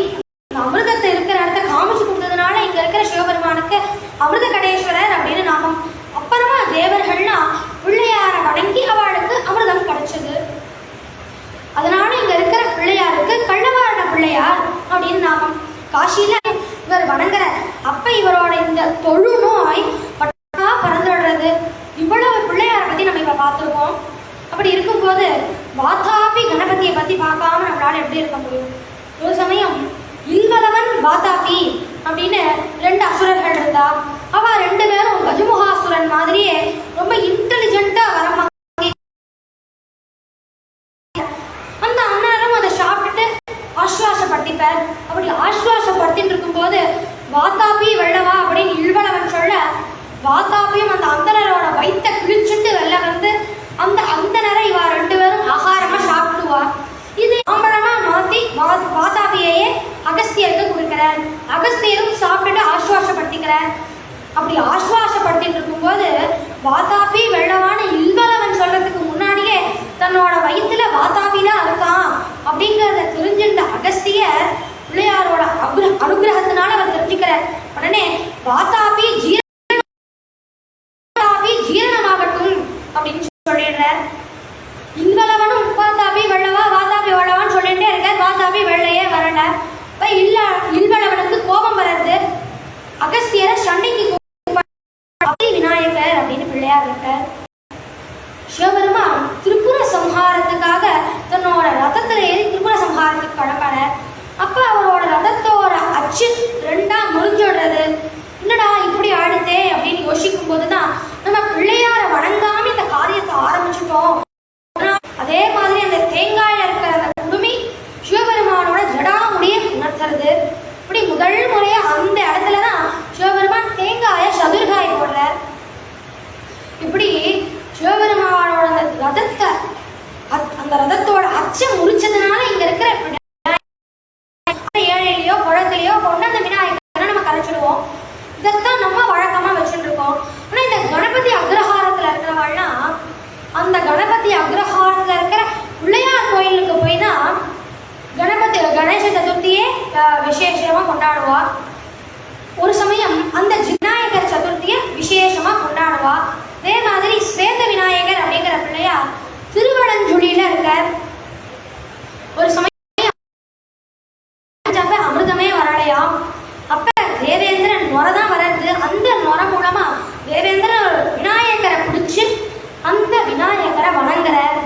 அமிர்தத்தை இருக்கிற இடத்த காமிச்சு கொடுத்ததுனால இங்க இருக்கிற சிவபெருமானுக்கு அமிர்த கடேஸ்வரர் அப்படின்னு நாமம். அப்புறமா தேவர்கள்லாம் பிள்ளையார வணங்கி அவளுக்கு அமிர்தம் கிடைச்சது. அதனால இங்க இருக்கிற பிள்ளையாருக்கு கள்ளவாரண பிள்ளையார் அப்படின்னு நாமம். காசியில இவர் வணங்குற அப்ப இவரோட இந்த தொழு நோய் பட்டா பறந்துடுறது. இவ்வளவு பிள்ளையாரை பத்தி நம்ம இப்ப பார்த்துருக்கோம். அப்படி இருக்கும்போது வாதாபி கணபதியை பத்தி பார்க்காம நம்மளால எப்படி இருக்க முடியும்? ஒரு சமயம் இல்வலவன் வாதாபி அப்படின்னு 2 அசுரர்கள் இருந்தா. அவ 2 பேரும் கஜமுகாசுரன் மாதிரியே ரொம்ப இன்டெலிஜென்ட்டா வரமா. அந்த அண்ணனும் அதை சாப்பிட்டுட்டு ஆஸ்வாசப்படுத்திப்பார். அப்படி ஆஸ்வாசப்படுத்திட்டு இருக்கும் போது வாதாபி வெள்ளவா அப்படின்னு இல்வலவன் சொல்ல, வாதாபியும் அந்த அந்தனரோட வயிற்ற கிழிச்சுட்டு வெளில வந்து அந்த அந்தனரை இவா 2 பேரும் ஆகாரமா சாப்பிடுவார். இது ஆம்பளமா மாத்தி வாதாபியையே அகஸ்தியருக்கு கொடுக்கிறார். அகஸ்தியரும் சாப்பிட்டுட்டு ஆஸ்வாசப்படுத்திக்கிறார். அப்படி ஆஸ்வாசப்படுத்திட்டு இருக்கும்போது வாதாபி வெள்ளவான இல்வலவன் சொல்றதுக்கு முன்னாடியே தன்னோட வயிற்றுல வாதாபி தான் இருக்கான் அப்படிங்கிறத தெரிஞ்சிருந்த அகஸ்தியர் பிள்ளையாரோட அனுகிரகத்தினால அவர் தெரிஞ்சுக்கிறார். உடனே வாதாபி ஜீரணமாகட்டும் அப்படின்னு சொல்லிடுறார். இல்வலவனும் வாதாபி வெள்ளவா வாதாபி வெள்ளவான்னு சொல்லிட்டே இருக்கார். வாதாபி வெள்ளையே வரல. இல்வலவனுக்கு கோபம் வர்றது. அகஸ்தியரை சண்டைக்கு விநாயகர் அப்படின்னு பிள்ளையார் இருக்கார். சிவபெருமான் திரிபுர சம்ஹாரத்துக்காக தன்னோட ரதத்துல ஏறி திரிபுர சம்ஹாரத்துக்கு கிளம்புற. அப்ப அவரோட ரதத்தோட அச்சு 2ஆ முறிஞ்சிடுறது. என்னடா இப்படி ஆடுதே அப்படின்னு யோசிக்கும் போதுதான் நம்ம பிள்ளையார வணங்காம ரதத்தை அந்த ரதத்தோட அச்சம் முறிச்சதுனால இங்க இருக்கிற ஏழையிலையோ குளத்திலையோ கொண்டு அந்த விநாயகரை நம்ம கரைச்சிடுவோம். இதைத்தான் நம்ம வழக்கமா வச்சுட்டு இருக்கோம். ஆனா இந்த கணபதி அக்ரஹாரத்துல இருக்கிறவாள்னா அந்த கணபதி அக்ரஹாரத்துல இருக்கிற பிள்ளையார் கோயிலுக்கு போய் தான் கணேச சதுர்த்தியே விசேஷமா கொண்டாடுவா. ஒரு சமயம் அந்த விநாயகர் சதுர்த்தியை விசேஷமா கொண்டாடுவா. அதே மாதிரி ஸ்வேத விநாயகர் அப்படிங்கிற பிள்ளையார் திருவலஞ்சுழியில இருக்கார். ஒரு சமயம் அமிர்தமே வரலையா, அப்ப தேவேந்திரன் நொரதான் வர்றது. அந்த நொர மூலமா தேவேந்திரன் விநாயகரை பிடிச்சு அந்த விநாயகரை வணங்குறார்.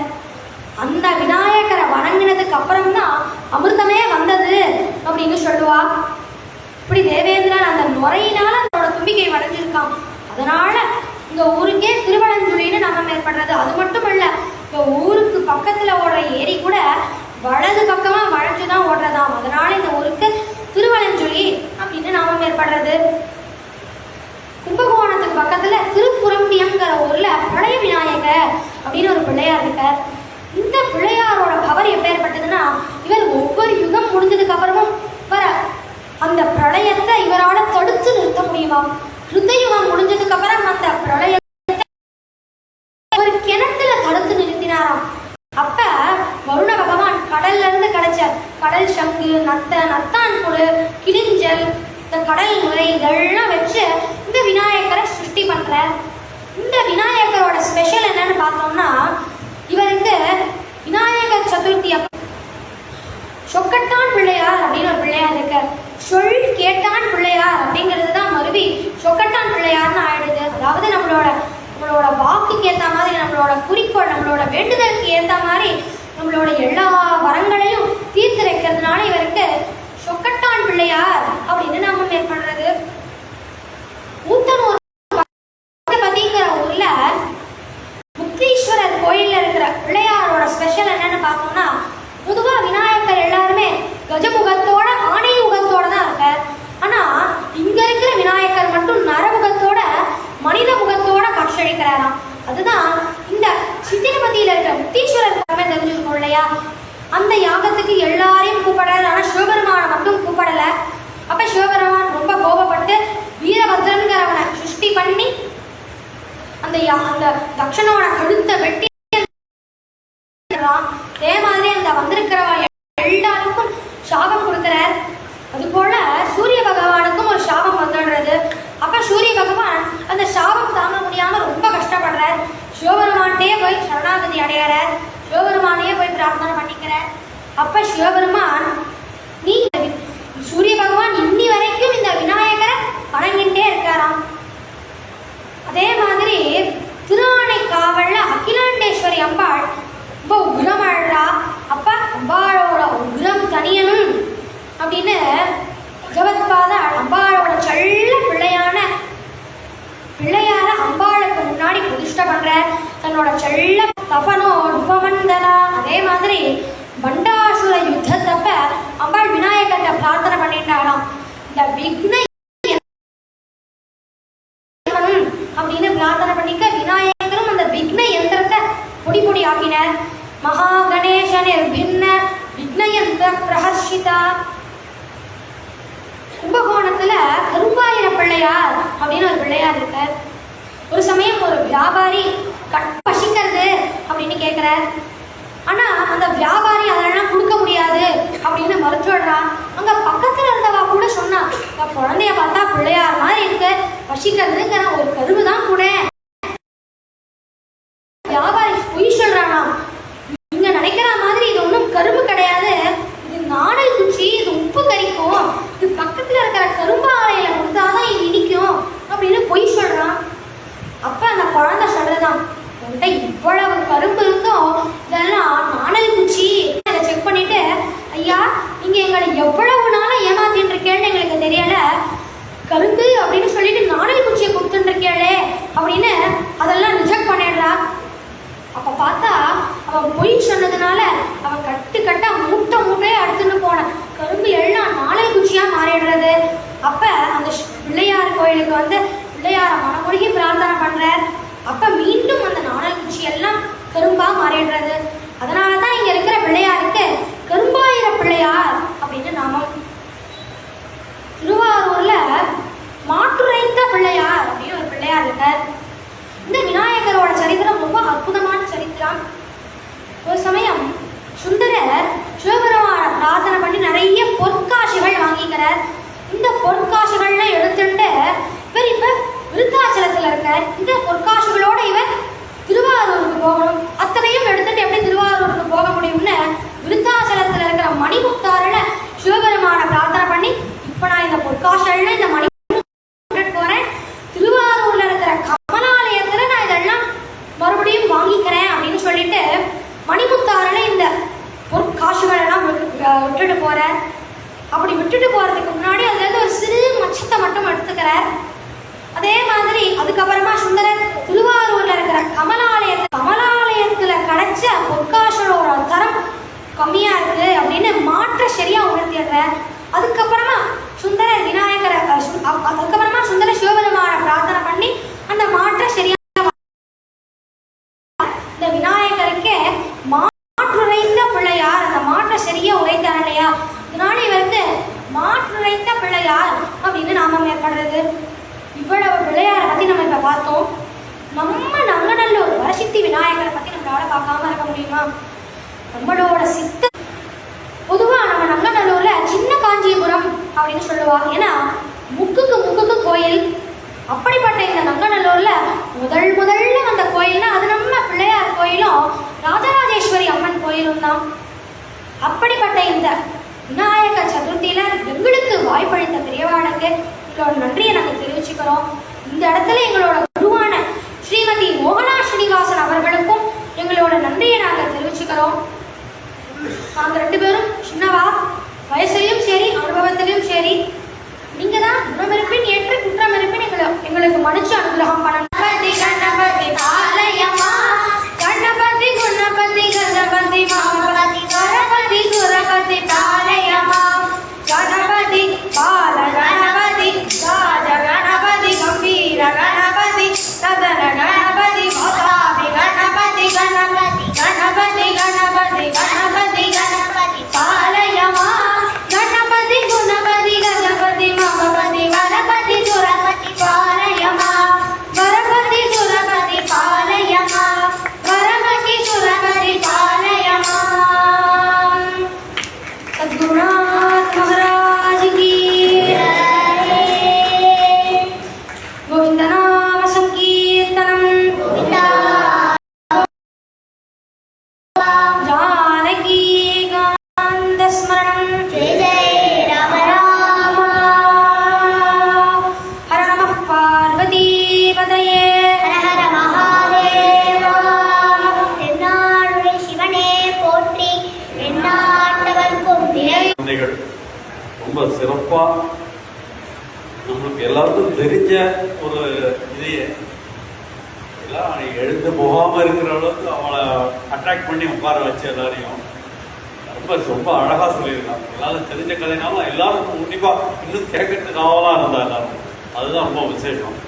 அந்த விநாயகரை வணங்கினதுக்கு அப்புறம் தான் அமிர்தமே வந்தது அப்படின்னு சொல்லுவா. இப்படி தேவேந்திரன் அந்த நுரையினால அதோட தும்பிக்கை வளைஞ்சிருக்கான். அதனால இந்த ஊருக்கே திருவலஞ்சுழின்னு நாமம் ஏற்படுறது. அது மட்டும் இல்ல, இந்த ஊருக்கு பக்கத்துல ஓடுற ஏரி கூட வலது பக்கமா வளைஞ்சுதான் ஓடுறதாம். அதனால இந்த ஊருக்கு திருவலஞ்சுழி அப்படின்னு நாமம் ஏற்படுறது. கும்பகோணத்துக்கு பக்கத்துல திருப்புரம்பியம்ங்கிற ஊர்ல பழைய விநாயகர் அப்படின்னு ஒரு பிள்ளையார் இருக்கார். இந்த பிள்ளையாரோட பவர் எப்பேற்பட்டதுன்னா, இவர் ஒவ்வொரு யுகம் முடிஞ்சதுக்கு அப்புறமும் வர அந்த பிரளயத்தை இவரால் தடுத்து நிறுத்த முடியுமா. ருத்தயுகம் முடிஞ்சதுக்கு அப்புறம் அந்த பிரளயத்தை ஒரு கிணத்துல தடுத்து நிறுத்தினாராம். அப்ப வருண பகவான் கடல்ல இருந்து கிடைச்ச கடல் சங்கு, நத்தான் புழு, கிளிஞ்சல், இந்த கடல் முறை இதெல்லாம் வச்சு இந்த விநாயகரை சிருஷ்டி பண்ற. இந்த விநாயகரோட ஸ்பெஷல் என்னன்னு பார்த்தோம்னா, இவருக்கு விநாயகர் சதுர்த்தி சொக்கட்டான் பிள்ளையார் அப்படின்னு ஒரு பிள்ளையார் இருக்கார். சொல் கேட்டான் பிள்ளையார் அப்படிங்கிறது தான் மறுபடி சொக்கட்டான் பிள்ளையார்னு ஆயிடுது. அதாவது நம்மளோட வாக்குக்கு ஏற்ற மாதிரி, நம்மளோட குறிக்கோள், நம்மளோட வேண்டுதலுக்கு ஏற்ற மாதிரி நம்மளோட எல்லா வரங்களையும் தீர்த்து வைக்கிறதுனால இவருக்கு சொக்கட்டான் பிள்ளையார் அப்படின்னு நாம ஏற்படுறது. ஊத்தனூர் பதிங்கிற ஊர்ல முக்தீஸ்வரர் கோயில்ல இருக்கிற பிள்ளையாரோட ஸ்பெஷல் என்னன்னு பார்த்தோம்னா, பொதுவா விநாயகர் எல்லாருமே கஜமுகத்தோட ஆணை முகத்தோட தான் இருக்கார். ஆனா இங்க இருக்கிற விநாயகர் மட்டும் நரமுகத்தோட மனித முகத்தோட காட்சியளிக்கிறாராம். அதுதான் இந்த சித்திரபதியில இருக்கிற முக்தீஸ்வரர் தெரிஞ்சிருக்கும் இல்லையா. அந்த யாகத்துக்கு எல்லாரையும் கூப்பிடுறாரு, ஆனா சிவபெருமான மட்டும் கூப்பிடல. அப்ப சிவபெருமான் ரொம்ப கோபப்பட்டு வீரபத்ரன்கிறவனை சிருஷ்டி பண்ணி அந்த தக்ஷனோட கழுத்தை வெட்டி, அதே மாதிரி அந்த வந்திருக்கிறவ எல்லாருக்கும் சாபம் கொடுக்கிறார். அது போல சூரிய பகவானுக்கும் ஒரு சாபம் வந்துடுறது. அப்ப சூரிய பகவான் அந்த சாபம் தாங்க முடியாம ரொம்ப கஷ்டப்படுறார். சிவபெருமான்கிட்டே போய் சரணாகதி அடைகிறார். சிவபெருமானையே போய் பிரார்த்தனை பண்ணிக்கிறார். அப்ப சிவபெருமான், நீ சூரிய பகவான் இன்னி வரைக்கும் இந்த விநாயகரை வணங்கிட்டே இருக்காராம். அதே மாதிரி திருஆனைக்காவல்ல அகிலாண்டேஸ்வரி அம்பாள் ரொம்ப உக்ரம் ஆடுறா. அப்ப அம்பாளோட உக்ரம் தனியனும் அப்படின்னு ஜகவத்பாத அம்பாளோட செல்ல பிள்ளையார அம்பாளுக்கு முன்னாடி பிரதிஷ்டை பண்ற. தன்னோட செல்ல தபனோ உபமண்டலா. அதே மாதிரி பண்டாசுர யுத்தத்தப்ப அம்பாள் விநாயகர்கிட்ட பிரார்த்தனை பண்ணிட்டாராம். இந்த விக்ன அப்படின்னு பிரார்த்தனை பண்ணிக்க விநாயகரும் அந்த விக்ன யந்திரத்தை பொடி பொடி ஆக்கினார். மகா கணேசனிர் பின்ன விக்னயந்திர பிரஹர்ஷிதா. கும்பகோணத்துல கரும்பாயிர பிள்ளையார் அப்படின்னு ஒரு பிள்ளையார் இருக்கார். ஒரு சமயம் ஒரு வியாபாரி பசிக்கிறது அப்படின்னு கேட்கிறார். ஆனா அந்த வியாபாரி அதெல்லாம் கொடுக்க முடியாது அப்படின்னு மறுத்துடுறா. அங்க பக்கத்துல இருந்தவா கூட சொன்னா, குழந்தைய பார்த்தா பிள்ளையார் மாதிரி இருக்கு, பசிக்கிறதுங்கிற ஒரு கருவு தான் கூட. வியாபாரி பொய் சொல்றானா, நீங்க நினைக்கிற மாதிரி இது ஒன்றும் கரும்பு கிடையாது, இது நாடல் குச்சி, இது உப்பு கறிக்கும், இது பக்கத்துல இருக்கிற கரும்பு ஆலையில கொடுத்தாதான் இது இனிக்கும் அப்படின்னு பொய் சொல்றான். அப்ப அந்த குழந்தை சொல்றதான், இவ்வளவு கரும்பு இருந்தும் இதெல்லாம் நாணல் குச்சி. அதை செக் பண்ணிட்டு, ஐயா நீங்க எங்களை எவ்வளவு நாளா ஏமாத்தின்னு இருக்கேன்னு எங்களுக்கு தெரியல, கரும்பு அப்படின்னு சொல்லிட்டு நாணல் குச்சியை கொடுத்துட்டு இருக்கேளே அப்படின்னு அதெல்லாம் ரிஜெக்ட் பண்ணிடுறா. அப்ப பார்த்தா அவன் பொய் சொன்னதுனால அவன் கட்டா மூட்டையே அடுத்துன்னு போன கரும்பு எல்லாம் நாணல் குச்சியா மாறிடுறது. அப்ப அந்த பிள்ளையார் கோயிலுக்கு வந்து பிள்ளையார மனமுருகி பிரார்த்தனை பண்றார். அப்ப மீண்டும் அந்த நாணல் குச்சி எல்லாம் கரும்பா மாறிடுறது. அதனால தான் இங்க இருக்கிற பிள்ளையாருக்கு கரும்பாயிர பிள்ளையார் அப்படின்னு நாமம். திருவாரூர்ல மாற்றுரைத்த பிள்ளையார் அப்படின்னு ஒரு பிள்ளையார் இருக்கார். இந்த விநாயகரோட சரித்திரம் ரொம்ப அற்புதமான சரித்திரம். ஒரு சமயம் சுந்தரர் சிவபெருமான பிரார்த்தனை பண்ணி நிறைய பொற்காசுகள் வாங்கிக்கிறார். இந்த பொற்காசுகள்லாம் எடுத்துட்டு இவர் இப்ப விருத்தாச்சலத்துல இருக்கார். இந்த பொற்காசுகளோட இவர் திருவாரூருக்கு போகணும். அத்தனையும் எடுத்துட்டு எப்படி திருவாரூருக்கு போக முடியும்னு விருத்தாச்சலத்துல இருக்கிற மணிமுத்தாறுல சிவபெருமான பிரார்த்தனை பண்ணி, இப்ப நான் இந்த பொற்காசுகள்ல இந்த மணி போறேன், திருவாரூர்ல இருக்கிற கமலாலயத்துல நான் இதெல்லாம் மறுபடியும் வாங்கிக்கிறேன் அப்படின்னு சொல்லிட்டு மணிமுத்தாறுல இந்த பொற்காசுகள் எல்லாம் விட்டுட்டு போறார். அப்படி விட்டுட்டு போறதுக்கு முன்னாடி அதுல இருந்து ஒரு சிறு மச்சத்தை மட்டும் எடுத்துக்கிறார். அதே மாதிரி அதுக்கப்புறமா சுந்தரர் திருவாரூர்ல இருக்கிற கமலாலயத்துல கிடைச்ச பொற்காசுகளோட தரம் கம்மியா இருக்கு அப்படின்னு மாற்ற சரியா உணர்த்திடுறார். அதுக்கப்புறமா சுந்தரர் அதுக்கப்புறமா சுந்தரர் சிவபெருமான பிரார்த்தனை பண்ணி அந்த மாற்ற சரியா இந்த விநாயகருக்கே மாற்றுரைத்த பிள்ளையார், அந்த மாற்ற சரியா உரைத்தார் இல்லையா, இதனால இவருக்கு மாற்றுரைத்த பிள்ளையார் அப்படின்னு நாமம் ஏற்படுறது. இவ்வளவு பிள்ளையாரை பத்தி நம்ம இப்ப பார்த்தோம். நம்ம நங்கநல்லூர் வரசித்தி விநாயகரை பத்தி நம்மளால பார்க்காம இருக்க முடியுமா? நம்மளோட சித்த பொதுவா நம்ம நங்கநல்லூர்ல சின்ன காஞ்சிபுரம் அப்படின்னு சொல்லுவாங்க. ஏன்னா முக்குக்கு கோயில். அப்படிப்பட்ட இந்த நங்கநல்லூர்ல முதல்ல அந்த கோயில்னா அது நம்ம பிள்ளையார் கோயிலும் ராஜராஜேஸ்வரி அம்மன் கோயிலும் தான். அப்படிப்பட்ட இந்த விநாயக சதுர்த்தியில எங்களுக்கு வாய்ப்பளித்த பெரியவாளுக்கு எங்களோட நன்றியை நாங்கள் தெரிவிச்சுக்கிறோம். இந்த இடத்துல எங்களோட குருவான ஸ்ரீமதி மோகனா ஸ்ரீனிவாசன் அவர்களுக்கும் எங்களோட நன்றியை நாங்கள் தெரிவிச்சுக்கிறோம். நாங்கள் 2 பேரும் சின்னவா, வயசுலையும் சரி அனுபவத்திலையும் சரி. நீங்க தான் குணமிருப்பின் ஏற்ற குற்றமிருப்பின் எங்களுக்கு மன்னிச்சு அனுகிரகம் பண்ணணும். கணபதி பாலயமா, கணபதி குணபதி கணபதி மாமபதி கணபதி குரபதி பாலயமா, கணபதி பால கணபதி ராஜ கணபதி கம்பீர கணபதி சதன கணபதி மகாபி கணபதி கணபதி கணபதி கணபதி கணபதி கணபதி பாலயமா, கணபதி குணபதி கணபதி மகபதி கணபதி சுரபதி பாலயமா, வரபதி சுரபதி பாலயமா, வரபதி சுரபதி பாலயமா. சத்குருநாத் மகாராஜ் கி கோவிந்த நாம சங்கீர்த்தனம், ஜானகி காந்த ஸ்மரணம், ஜெய ஜெய ராம ராம. ஹர நம பார்வதி பதயே. ஹர ஹர மகாதேவா. தென்னாடுடைய சிவனே போற்றி, எந்நாட்டவர்க்கும் இறை. குழந்தைகள் ரொம்ப சிறப்பா நம்மளுக்கு எல்லாருக்கும் தெரிஞ்ச ஒரு இதையே எல்லாம் எழுந்து போகாம இருக்கிற அளவுக்கு அவளை அட்ராக்ட் பண்ணி உட்கார வச்சு எல்லாரையும் ரொம்ப அழகா சொல்லியிருக்காங்க. எல்லாரும் தெரிஞ்ச கதைனாலும் எல்லாரும் கண்டிப்பா இன்னும் கேட்கறதுக்கு ஆவலா இருந்தா எல்லாரும். அதுதான் ரொம்ப விசேஷம்.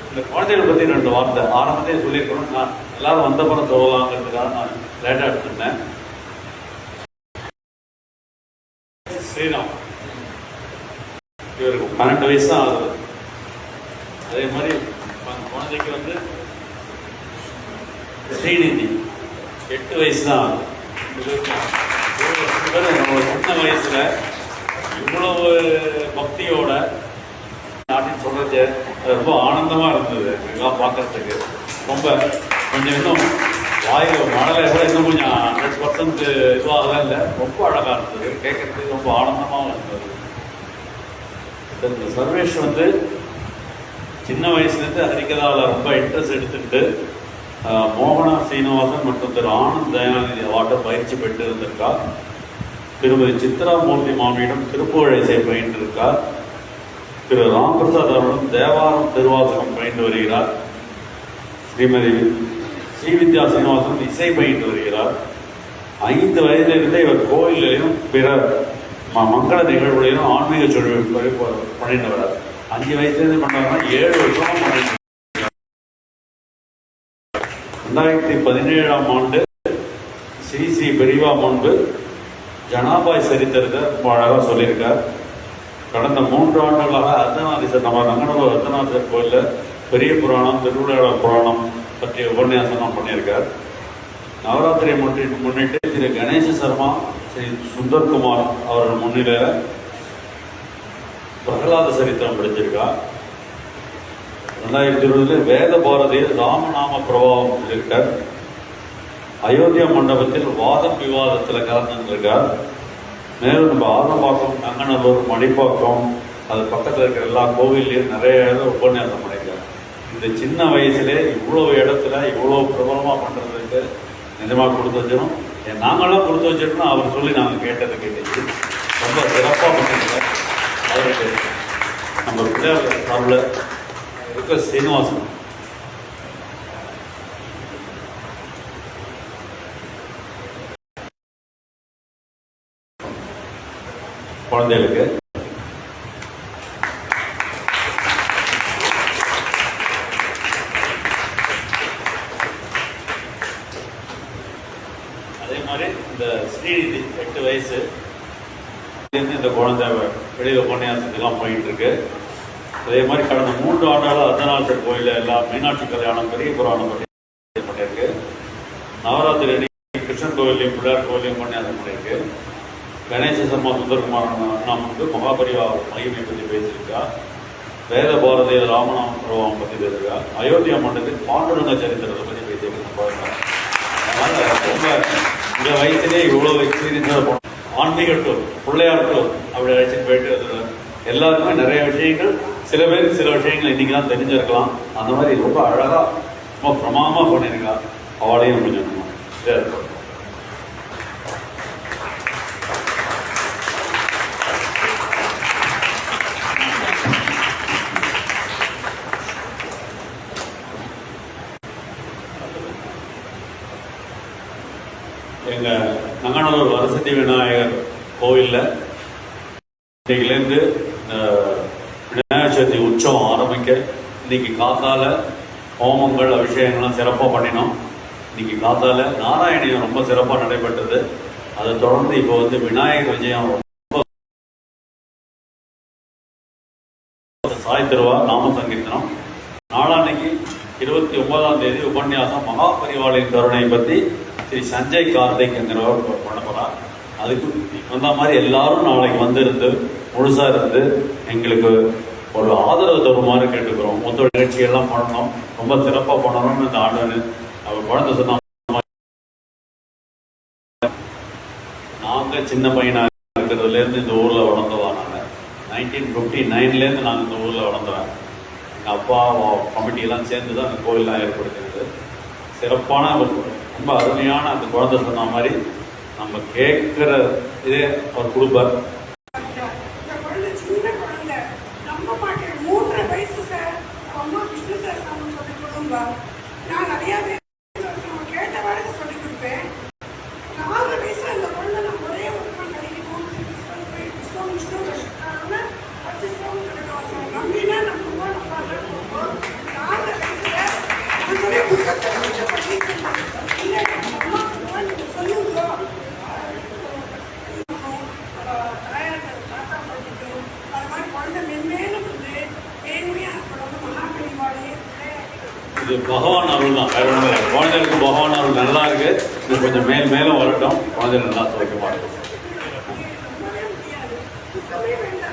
இந்த குழந்தைகளை பத்தி 2 வார்த்தை ஆரம்பத்தையே சொல்லியிருக்கணும். நான் எல்லாரும் வந்தப்பறம் சொல்லலாங்கிறதுக்காக நான் லேட்டா எடுத்துருந்தேன். ஸ்ரீராம் இவருக்கு 12 வயசு தான் ஆகுது. அதே மாதிரி அந்த குழந்தைக்கு வந்து ஸ்ரீநிதி 8 வயசு தான் ஆகுது. நம்ம சின்ன வயசுல இவ்வளவு பக்தியோட நாட்டின்னு சொல்றது ரொம்ப ஆனந்தமா இருந்தது. இதெல்லாம் பார்க்கறதுக்கு ரொம்ப கொஞ்சம் இன்னும் வாயு மழலை கூட இன்னும் கொஞ்சம் 100% இதுவாகலாம் இல்லை. ரொம்ப அழகா இருந்தது, கேட்கறதுக்கு ரொம்ப ஆனந்தமாகவும் இருந்தது. இந்த சர்வேஷ் வந்து சின்ன வயசுலேருந்து ஹரிகதாவில் ரொம்ப இன்ட்ரெஸ்ட் எடுத்துக்கிட்டு மோகனா சீனிவாசன் மற்றும் திரு ஆனந்த் தயாநிதி அவார்டை பயிற்சி பெற்று இருந்திருக்கார். திருமதி சித்ரா மூர்த்தி மாமியிடம் திருப்புகழ் இசை பயின்றிருக்கார். திரு ராம்பிரசாத் அவர்களும் தேவாரம் திருவாசகம் பயின்று வருகிறார். ஸ்ரீமதி ஸ்ரீவித்யா சீனிவாசன் இசை பயின்று வருகிறார். 5 வயதிலிருந்தே இவர் கோயிலையும் பிற மங்கள நிகழ்வுகளிலும் ஆன்மீக சொல் பண்ணிட்டு வர்றார். 5 வயசுலேருந்து பண்ணாங்கன்னா 7 வருஷமும் பண்ணிட்டு 2017ஆம் ஆண்டு ஸ்ரீ ஸ்ரீ பெரியவா முன்பு ஜனாபாய் சரித்திரத்தை ரொம்ப அழகாக சொல்லியிருக்கார். கடந்த 3 ஆண்டுகளாக அர்த்தநாதீஸ்வரர் நம்ம நங்கநல்லூர் அர்த்தநாதீஸ்வரர் கோயிலில் பெரிய புராணம் திருவிளையாடல் புராணம் பற்றிய உபன்யாசனம் பண்ணியிருக்கார். நவராத்திரியை முன்னிட்டு திரு கணேச சர்மா ஸ்ரீ சுந்தர்குமார் அவர்கள் முன்னிலையில் பிரகலாத சரித்திரம் படிச்சிருக்கா. 2020 வேத பாரதியில் ராமநாம பிரபாவம் இருக்கார். அயோத்தியா மண்டபத்தில் வாதம் விவாதத்தில் கலந்துருக்கார். மேலும் நம்ம ஆதம்பாக்கம், நங்கநல்லூர், மணிப்பாக்கம் அது பக்கத்தில் இருக்கிற எல்லா கோவில்லையும் நிறைய உபன்யாசம் பண்ணியிருக்கார். இந்த சின்ன வயசுலே இவ்வளோ இடத்துல இவ்வளோ பிரபலமாக பண்ணுறதுக்கு நிஜமாக கொடுத்து வச்சிடும். நாங்களாம் கொடுத்து வச்சிருக்கோம். அவர் சொல்லி நாங்கள் கேட்டுச்சு ரொம்ப சிறப்பாக பண்ணியிருக்கார். அவருக்கு நம்ம பிள்ளையார் சார்பில் இருக்க சீனிவாசன் குழந்தைகளுக்கு அதே மாதிரி இந்த ஸ்ரீநிதி 8 வயசு இந்த குழந்தை வெளியில் உபன்யாசத்துக்கெல்லாம் போயிட்டு இருக்கு. அதே மாதிரி கடந்த 3 ஆண்டாக அர்த்தநாதீஸ்வரர் கோயிலில் எல்லாம் மீனாட்சி கல்யாணம், பெரிய புராணம் பண்ணியிருக்கு. நவராத்திரி கிருஷ்ணன் கோவிலையும் பிள்ளையார் கோவிலையும் உபன்யாசம் பண்ணியிருக்கு. கணேச சர்மா சுந்தர்குமார் அண்ணா வந்து மகாபரிவா மகிமை பற்றி பேசியிருக்கா. வேத பாரதியில் ராமநாம பிரபாவம் பற்றி பேசியிருக்கா. அயோத்தியா மண்டலத்தில் பாண்டுரங்க சரித்திரத்தை பற்றி பேசியிருக்காங்க. அதனால் ரொம்ப இந்த வயசுலேயே இவ்வளோ எக்ஸ்பீரியன்ஸாக போனோம். ஆன்மீக டூர், பிள்ளையார் டூர் அப்படி அழைச்சிட்டு போயிட்டு அதில் எல்லாருக்குமே நிறைய விஷயங்கள், சில பேருக்கு சில விஷயங்கள் இன்றைக்கி தான் தெரிஞ்சிருக்கலாம். அந்த மாதிரி ரொம்ப அழகாக ரொம்ப பிரமாதமாக பண்ணியிருக்கா. அவளையும் கொஞ்சம் சரி. எங்கள் நங்கநல்லூர் வரசக்தி விநாயகர் கோவிலில் இன்னைக்குலேருந்து விநாயகர் சதுர்த்தி உற்சவம் ஆரம்பிக்க இன்னைக்கு காத்தால ஹோமங்கள் அபிஷேகங்கள்லாம் சிறப்பாக பண்ணினோம். இன்னைக்கு காத்தால நாராயணியம் ரொம்ப சிறப்பாக நடைபெற்றது. அதை தொடர்ந்து இப்போ வந்து விநாயகர் விஜயம் ரொம்ப சாய் திருவா நாம சங்கீர்த்தனம். நாளான்னைக்கு 29ஆம் தேதி உபன்யாசம் மகாபரிவாளின் கருணை பற்றி ஸ்ரீ சஞ்சய் கார்த்திக் என்கிறவர் பண்ண போகிறார். அதுக்கு அந்த மாதிரி எல்லாரும் நாளைக்கு வந்திருந்து முழுசாக இருந்து எங்களுக்கு ஒரு ஆதரவு தருமாறு கேட்டுக்கிறோம். மொத்த நிகழ்ச்சியெல்லாம் பண்ணணும், ரொம்ப சிறப்பாக பண்ணணும்னு இந்த ஆண்டு அவர் குழந்தை சொன்ன. நாங்கள் சின்ன பையனாக இருக்கிறதுலேருந்து இந்த ஊரில் வளர்ந்தவா. நாங்கள் 1959லேருந்து நாங்கள் இந்த ஊரில் வளர்ந்தவன். எங்கள் அப்பா கமிட்டியெல்லாம் சேர்ந்து தான் அந்த கோயிலெலாம் ஏற்படுத்தினது. சிறப்பான ரொம்ப அருமையான அந்த குழந்தை சொன்ன மாதிரி நம்ம கேட்குற இதே அவர் கொடுப்பார். நான் நிறைய கேட்ட வேலை சொல்லி கொடுப்பேன். 4 வயசுல அந்த குழந்தை நான் ஒரே ஒரு கிடைக்கும் நம்பினா நம்ம 4 வயசுல சொல்லுங்க தாத்தா படிக்கும். அது மாதிரி குழந்தை மென்மேலும் வந்து மேன்மையா மகாபலிவாடி இது பகவான் அருள் தான், வேற ஒன்றும் இல்லை. குழந்தைகளுக்கு பகவான் அருள் நல்லா இருக்கு. இது கொஞ்சம் மேலும் வரட்டும், குழந்தைகள் நல்லா சொல்லிக்கும்.